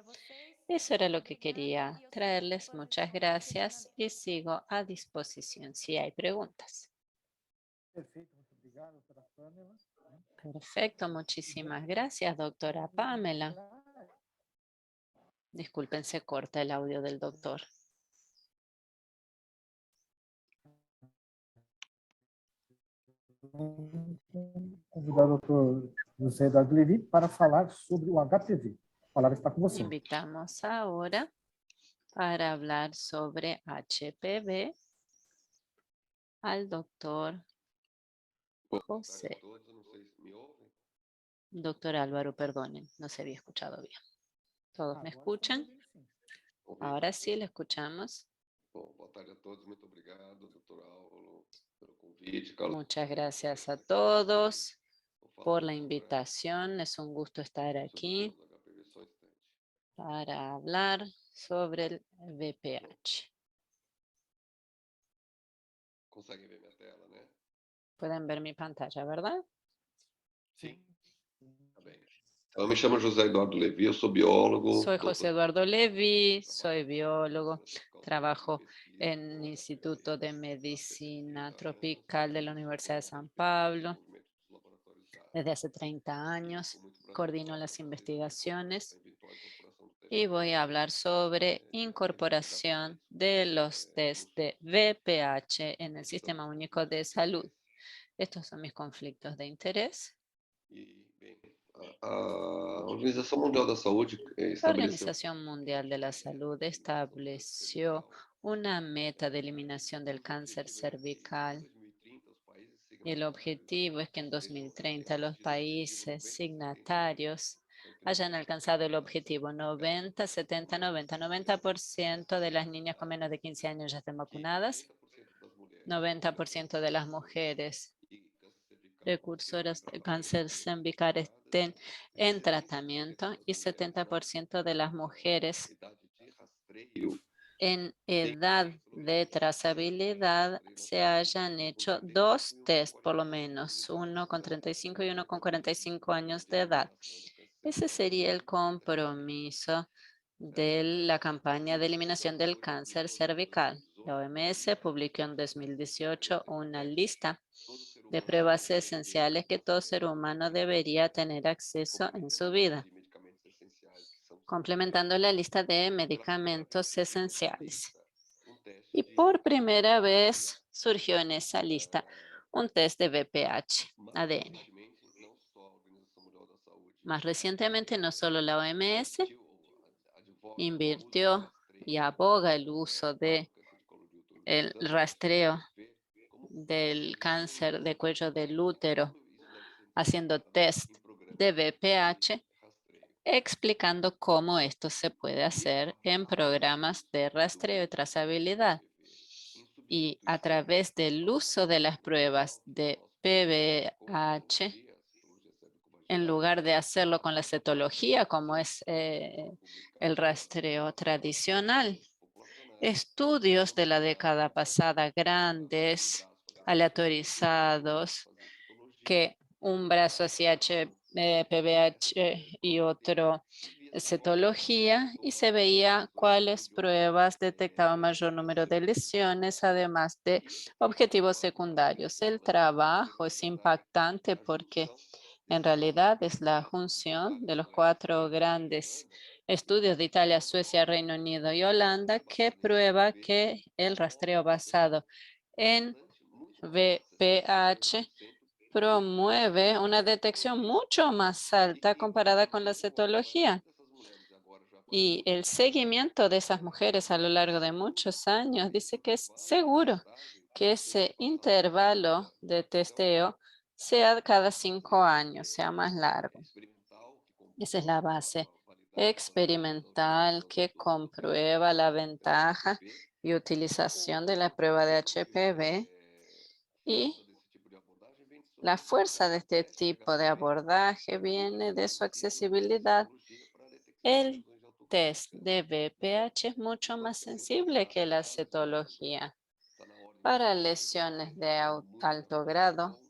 Eso era lo que quería traerles. Muchas gracias y sigo a disposición si hay preguntas. Perfeito, muito obrigado, doutora Pamela. Perfecto, muchísimas gracias, doctora Pamela. Disculpen, se corta el audio del doctor. Convidar o doutor José Eduardo Levi para falar sobre o HPV. A palavra está com você. Invitamos ahora para hablar sobre HPV al doctor José. Doctor Álvaro, perdonen, no se había escuchado bien. ¿Todos me escuchan? Ahora sí, le escuchamos. Boa tarde a todos, muito obrigado, doutor Álvaro, pelo convite. Carlos, Muchas gracias a todos por la invitación. Es un gusto estar aquí para hablar sobre el VPH. Conseguem ver minha tela, né? Pueden ver mi pantalla, ¿verdad? Sim. Tá bem. Eu me chamo José Eduardo Levi, eu sou biólogo. Soy José Eduardo Levi, soy biólogo, trabajo en el Instituto de Medicina Tropical de la Universidad de San Pablo. Desde hace 30 años coordino las investigaciones y voy a hablar sobre incorporación de los test de VPH en el Sistema Único de Salud. Estos son mis conflictos de interés. A Organização Mundial da Saúde La estabeleceu Organización Mundial de la Salud estableció una meta de eliminación del cáncer cervical y el objetivo es que en 2030 los países signatarios hayan alcanzado el objetivo 90, 70, 90. 90% de las niñas con menos de 15 años ya estén vacunadas, 90% de las mujeres precursoras de cáncer cervical estén en tratamiento y 70% de las mujeres en edad de trazabilidad se hayan hecho 2 test por lo menos, uno con 35 y uno con 45 años de edad. Ese sería el compromiso de la campaña de eliminación del cáncer cervical. La OMS publicó en 2018 una lista de pruebas esenciales que todo ser humano debería tener acceso en su vida, complementando la lista de medicamentos esenciales. Y por primera vez surgió en esa lista un test de VPH, ADN. Más recientemente, no solo la OMS, invirtió y aboga el uso de el rastreo del cáncer de cuello del útero, haciendo test de VPH, explicando cómo esto se puede hacer en programas de rastreo y trazabilidad. Y a través del uso de las pruebas de PBH, en lugar de hacerlo con la cetología, como es el rastreo tradicional. Estudios de la década pasada grandes, aleatorizados, que un brazo hacía PBH y otro cetología, y se veía cuáles pruebas detectaban mayor número de lesiones, además de objetivos secundarios. El trabajo es impactante porque en realidad es la junción de los 4 grandes estudios de Italia, Suecia, Reino Unido y Holanda que prueba que el rastreo basado en VPH promueve una detección mucho más alta comparada con la cetología. Y el seguimiento de esas mujeres a lo largo de muchos años dice que es seguro que ese intervalo de testeo sea cada 5 años, sea más largo. Esa es la base experimental que comprueba la ventaja y utilización de la prueba de HPV y la fuerza de este tipo de abordaje viene de su accesibilidad. El test de VPH es mucho más sensible que la cetología. Para lesiones de alto grado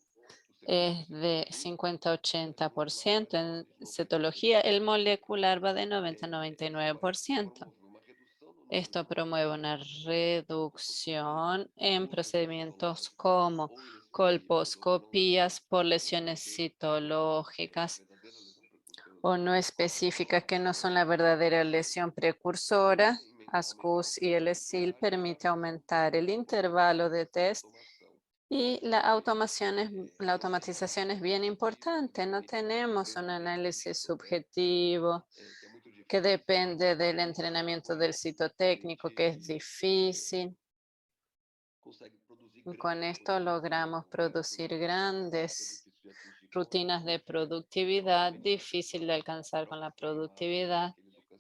es de 50-80%. En cetología, el molecular va de 90-99%. Esto promueve una reducción en procedimientos como colposcopías por lesiones citológicas o no específicas que no son la verdadera lesión precursora. ASCUS y el ESIL permite aumentar el intervalo de test y la automatización es bien importante. No tenemos un análisis subjetivo que depende del entrenamiento del citotécnico, que es difícil. Y con esto logramos producir grandes rutinas de productividad, difícil de alcanzar con la productividad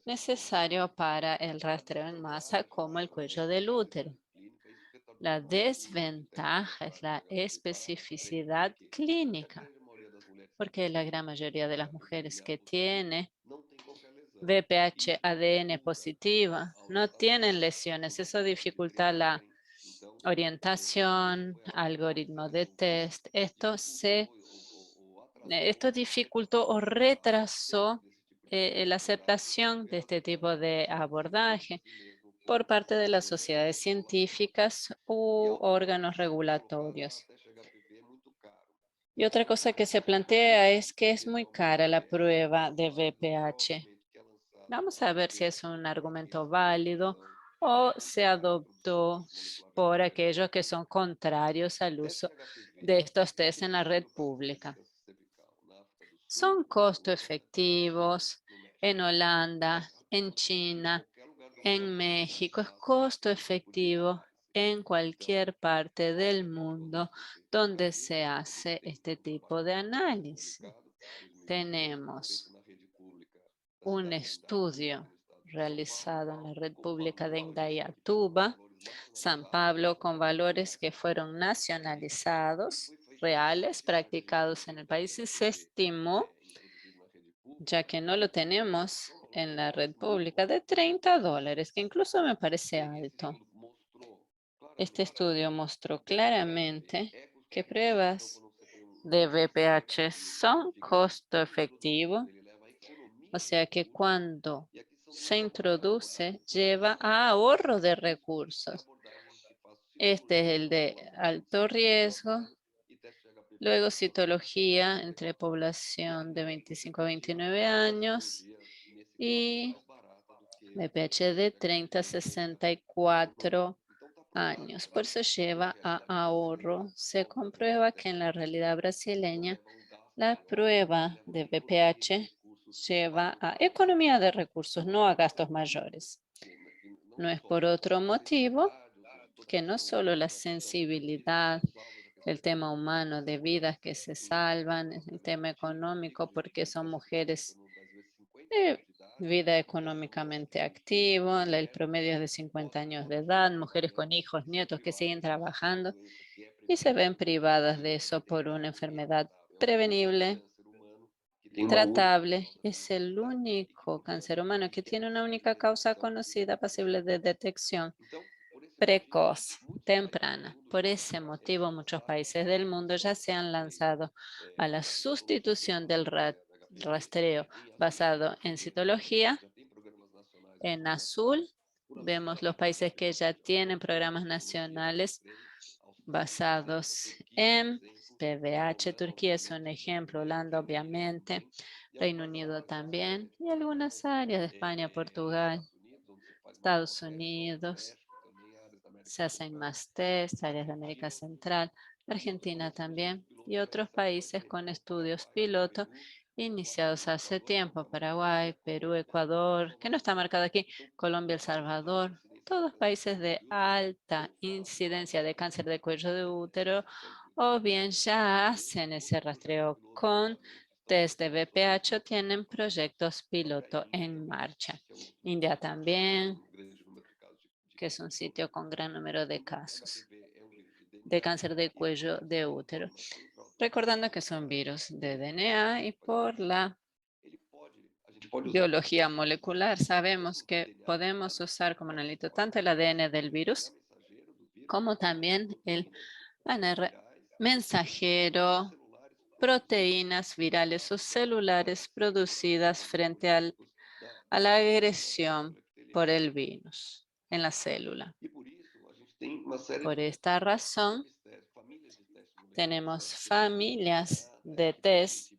necesario para el rastreo en masa como el cuello del útero. La desventaja es la especificidad clínica, porque la gran mayoría de las mujeres que tiene VPH ADN positiva no tienen lesiones. Eso dificulta la orientación, algoritmo de test. Esto dificultó o retrasó la aceptación de este tipo de abordaje por parte de las sociedades científicas u órganos regulatorios. Y otra cosa que se plantea es que es muy cara la prueba de VPH. Vamos a ver si es un argumento válido o se adoptó por aquellos que son contrarios al uso de estos test en la red pública. Son costo efectivos en Holanda, en China, en México. Es costo efectivo en cualquier parte del mundo donde se hace este tipo de análisis. Tenemos un estudio realizado en la red pública de Indaiatuba, San Pablo, con valores que fueron nacionalizados, reales, practicados en el país, y se estimó, ya que no lo tenemos en la red pública, de $30, que incluso me parece alto. Este estudio mostró claramente que pruebas de VPH son costo efectivo, o sea que cuando se introduce lleva a ahorro de recursos. Este es el de alto riesgo. Luego citología entre población de 25 a 29 años y VPH de 30 a 64 años. Por eso lleva a ahorro. Se comprueba que en la realidad brasileña la prueba de VPH lleva a economía de recursos, no a gastos mayores. No es por otro motivo que no solo la sensibilidad, el tema humano de vidas que se salvan, el tema económico porque son mujeres de vida económicamente activo, el promedio es de 50 años de edad, mujeres con hijos, nietos que siguen trabajando y se ven privadas de eso por una enfermedad prevenible, tratable. Es el único cáncer humano que tiene una única causa conocida posible de detección precoz, temprana. Por ese motivo, muchos países del mundo ya se han lanzado a la sustitución del rastreo basado en citología. En azul vemos los países que ya tienen programas nacionales basados en PVH. Turquía es un ejemplo, Holanda obviamente, Reino Unido también, y algunas áreas de España, Portugal, Estados Unidos. Se hacen más test, áreas de América Central, Argentina también, y otros países con estudios piloto iniciados hace tiempo, Paraguay, Perú, Ecuador, que no está marcado aquí, Colombia, El Salvador, todos países de alta incidencia de cáncer de cuello de útero, o bien ya hacen ese rastreo con test de BPH o tienen proyectos piloto en marcha. India también, que es un sitio con gran número de casos de cáncer de cuello de útero. Recordando que son virus de DNA y por la biología molecular sabemos que podemos usar como analito tanto el ADN del virus como también el ARN mensajero, proteínas virales o celulares producidas frente a la agresión por el virus en la célula. Por esta razón, tenemos familias de test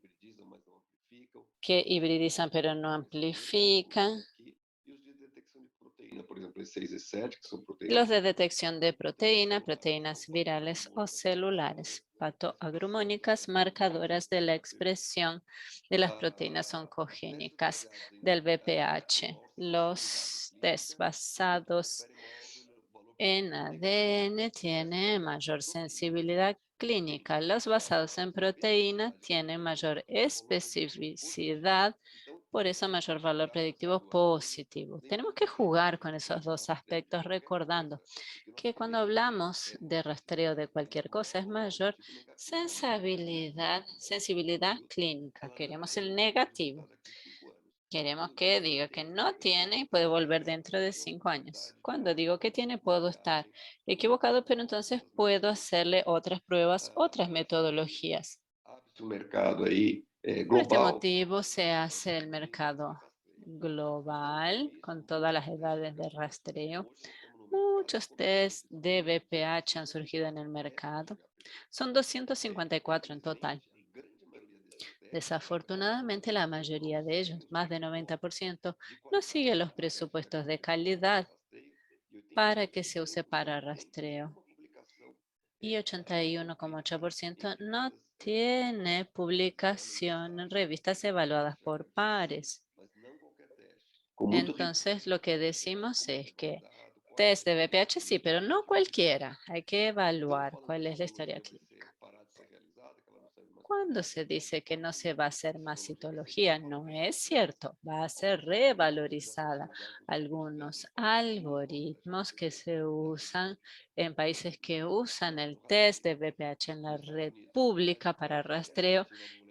que hibridizan pero no amplifican. Los de detección de proteínas virales o celulares, patoagrumónicas marcadoras de la expresión de las proteínas oncogénicas del VPH. Los test basados en ADN tienen mayor sensibilidad clínica. Los basados en proteína tienen mayor especificidad, por eso mayor valor predictivo positivo. Tenemos que jugar con esos dos aspectos, recordando que cuando hablamos de rastreo de cualquier cosa es mayor sensibilidad clínica. Queremos el negativo. Queremos que diga que no tiene y puede volver dentro de 5 años. Cuando digo que tiene, puedo estar equivocado, pero entonces puedo hacerle otras pruebas, otras metodologías. Por este motivo se hace el mercado global con todas las edades de rastreo. Muchos test de VPH han surgido en el mercado. Son 254 en total. Desafortunadamente, la mayoría de ellos, más de 90%, no sigue los presupuestos de calidad para que se use para rastreo. Y 81,8% no tiene publicación en revistas evaluadas por pares. Entonces, lo que decimos es que test de VPH sí, pero no cualquiera. Hay que evaluar cuál es la historia clínica. Cuando se dice que no se va a hacer más citología, no es cierto. Va a ser revalorizada. Algunos algoritmos que se usan en países que usan el test de VPH en la red pública para rastreo.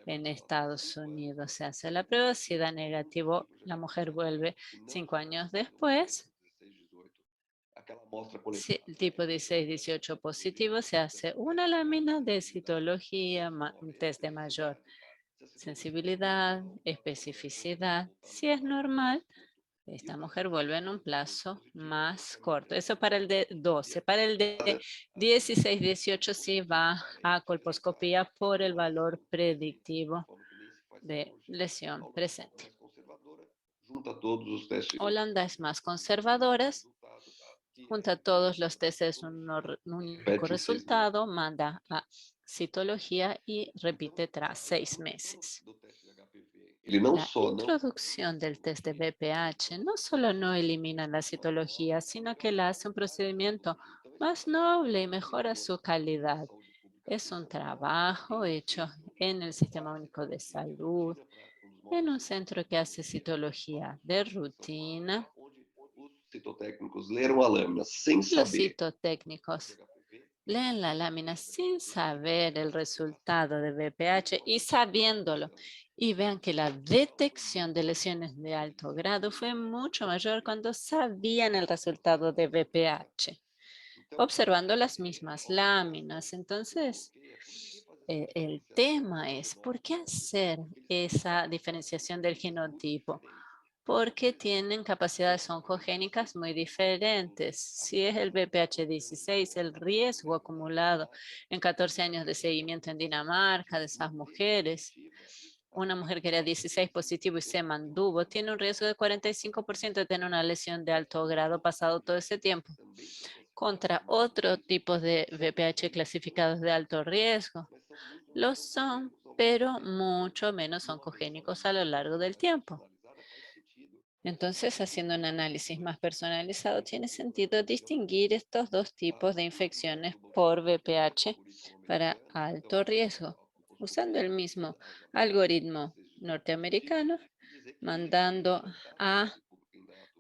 En Estados Unidos se hace la prueba, si da negativo, la mujer vuelve 5 años después. Si el tipo 16-18 positivo, se hace una lámina de citología, un test de mayor sensibilidad, especificidad. Si es normal, esta mujer vuelve en un plazo más corto. Eso para el de 12. Para el de 16-18 sí va a colposcopía por el valor predictivo de lesión presente. Holanda es más conservadora. Junta todos los testes un único resultado, manda a citología y repite tras 6 meses. Ele não La só não introducción del test de VPH no solo no elimina la citología, sino que la hace un procedimiento más noble y mejora su calidad. Es un trabajo hecho en el Sistema Único de Salud, en un centro que hace citología de rutina. onde os citotécnicos leram a lâmina sem Los saber citotécnicos leen la lámina sin saber el resultado de VPH y sabiéndolo. Y vean que la detección de lesiones de alto grado fue mucho mayor cuando sabían el resultado de VPH, observando las mismas láminas. Entonces, el tema es, ¿por qué hacer esa diferenciación del genotipo? Porque tienen capacidades oncogénicas muy diferentes. Si es el VPH16, el riesgo acumulado en 14 años de seguimiento en Dinamarca de esas mujeres, una mujer que era 16 positivo y se mantuvo, tiene un riesgo de 45% de tener una lesión de alto grado pasado todo ese tiempo, contra otros tipos de VPH clasificados de alto riesgo. Lo son, pero mucho menos oncogénicos a lo largo del tiempo. Entonces, haciendo un análisis más personalizado, tiene sentido distinguir estos dos tipos de infecciones por VPH para alto riesgo, usando el mismo algoritmo norteamericano, mandando a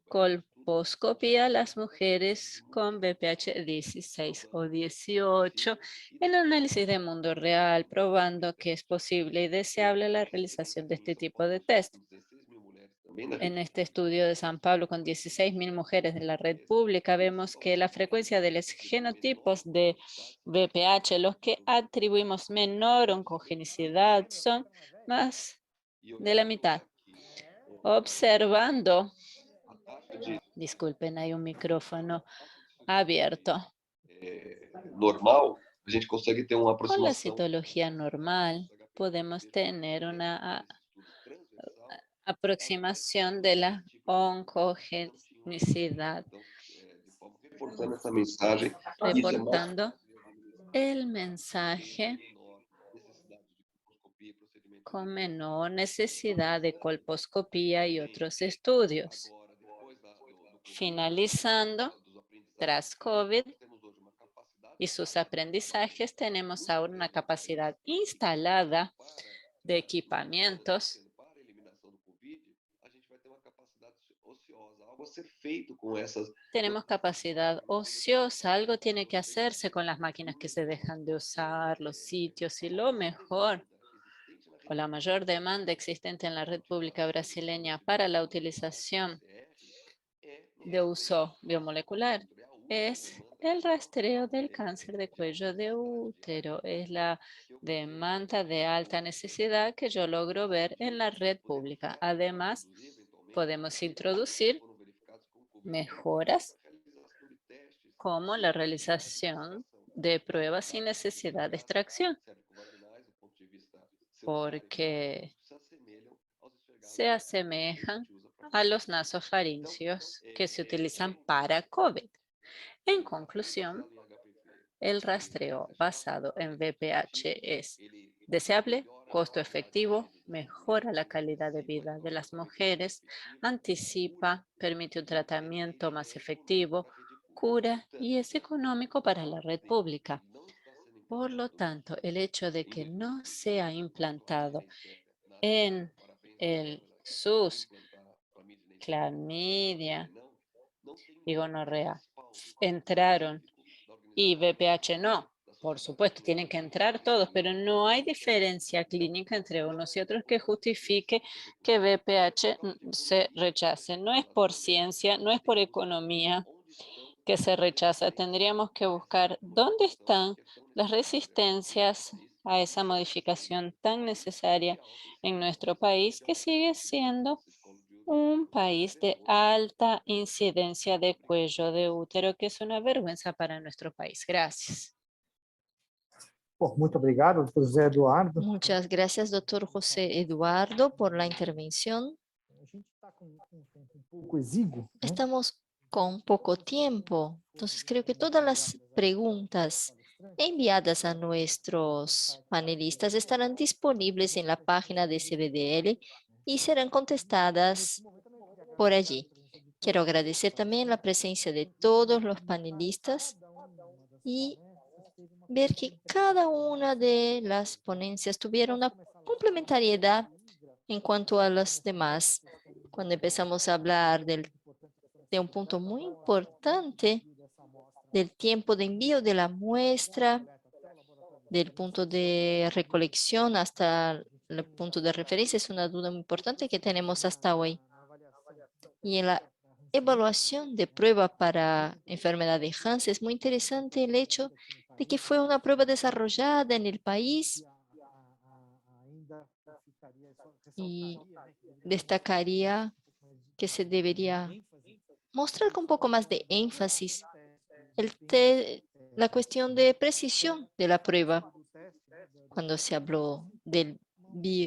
colposcopía a las mujeres con VPH 16 o 18 en análisis de mundo real, probando que es posible y deseable la realización de este tipo de test. En este estudio de San Pablo con 16.000 mujeres de la red pública, vemos que la frecuencia de los genotipos de VPH, los que atribuimos menor oncogenicidad, son más de la mitad. Observando, disculpen, hay un micrófono abierto. normal, a gente consegue ter uma Con la aproximação. citología normal, podemos tener una aproximación de la oncogenicidad, Reforçando essa mensagem, isso é mais reportando el mensaje con menor necesidad de colposcopía y otros estudios. Finalizando, tras COVID y sus aprendizajes, tenemos ahora una capacidad instalada de equipamientos. Tenemos capacidad ociosa, algo tiene que hacerse con las máquinas que se dejan de usar, los sitios, y lo mejor o la mayor demanda existente en la red pública brasileña para la utilización de uso biomolecular es el rastreo del cáncer de cuello de útero. Es la demanda de alta necesidad que yo logro ver en la red pública. Además, podemos introducir mejoras como la realización de pruebas sin necesidad de extracción, porque se asemejan a los nasofaringios que se utilizan para COVID. En conclusión, el rastreo basado en VPH es deseable, costo efectivo, mejora la calidad de vida de las mujeres, anticipa, permite un tratamiento más efectivo, cura y es económico para la red pública. Por lo tanto, el hecho de que no sea implantado en el SUS, clamidia y gonorrea entraron y VPH no. Por supuesto, tienen que entrar todos, pero no hay diferencia clínica entre unos y otros que justifique que VPH se rechace. No es por ciencia, no es por economía que se rechaza. Tendríamos que buscar dónde están las resistencias a esa modificación tan necesaria en nuestro país, que sigue siendo un país de alta incidencia de cuello de útero, que es una vergüenza para nuestro país. Gracias. Bom, muito obrigado, doutor José Eduardo. Muchas gracias, doctor José Eduardo, por la intervención. A gente está com um tempo um pouco exíguo, né? Estamos con poco tiempo, entonces creo que todas las preguntas enviadas a nuestros panelistas estarán disponibles en la página de CBDL y serán contestadas por allí. Quiero agradecer también la presencia de todos los panelistas y ver que cada una de las ponencias tuviera una complementariedad en cuanto a las demás. Cuando empezamos a hablar de un punto muy importante, del tiempo de envío de la muestra, del punto de recolección hasta el punto de referencia, es una duda muy importante que tenemos hasta hoy. Y en la evaluación de prueba para enfermedad de Hansen es muy interesante el hecho de que fue una prueba desarrollada en el país y destacaría que se debería mostrar con un poco más de énfasis la cuestión de precisión de la prueba. Cuando se habló del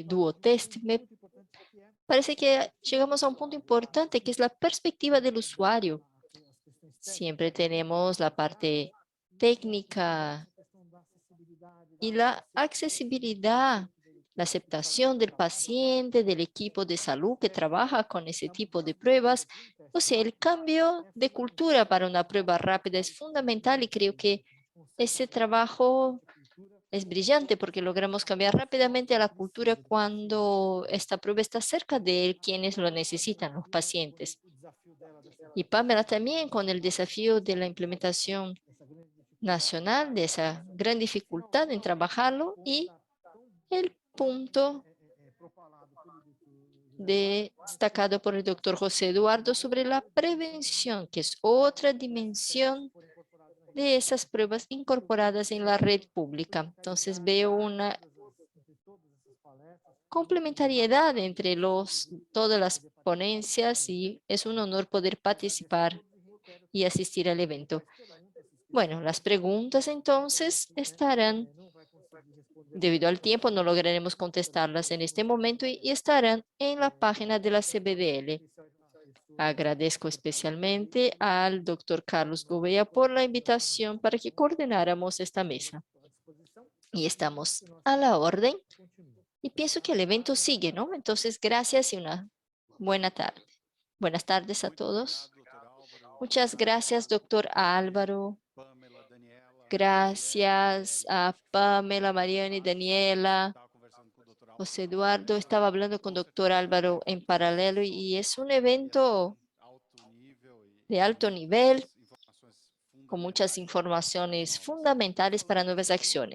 duotest, me parece que llegamos a un punto importante que es la perspectiva del usuario. Siempre tenemos la parte técnica y la accesibilidad, la aceptación del paciente, del equipo de salud que trabaja con ese tipo de pruebas. O sea, el cambio de cultura para una prueba rápida es fundamental y creo que ese trabajo es brillante porque logramos cambiar rápidamente a la cultura cuando esta prueba está cerca de quienes lo necesitan, los pacientes. Y Pamela también con el desafío de la implementación nacional, de esa gran dificultad en trabajarlo y el punto destacado por el doctor José Eduardo sobre la prevención, que es otra dimensión de esas pruebas incorporadas en la red pública. Entonces veo una complementariedad entre todas las ponencias y es un honor poder participar y asistir al evento. Bueno, las preguntas entonces estarán, debido al tiempo, no lograremos contestarlas en este momento y estarán en la página de la CBDL. Agradezco especialmente al doctor Carlos Gouveia por la invitación para que coordináramos esta mesa. Y estamos a la orden y pienso que el evento sigue, ¿no? Entonces, gracias y una buena tarde. Buenas tardes a todos. Muchas gracias, doctor Álvaro. Gracias a Pamela, Mariana y Daniela. José Eduardo, estaba hablando con doctor Álvaro en paralelo y es un evento de alto nivel con muchas informaciones fundamentales para nuevas acciones.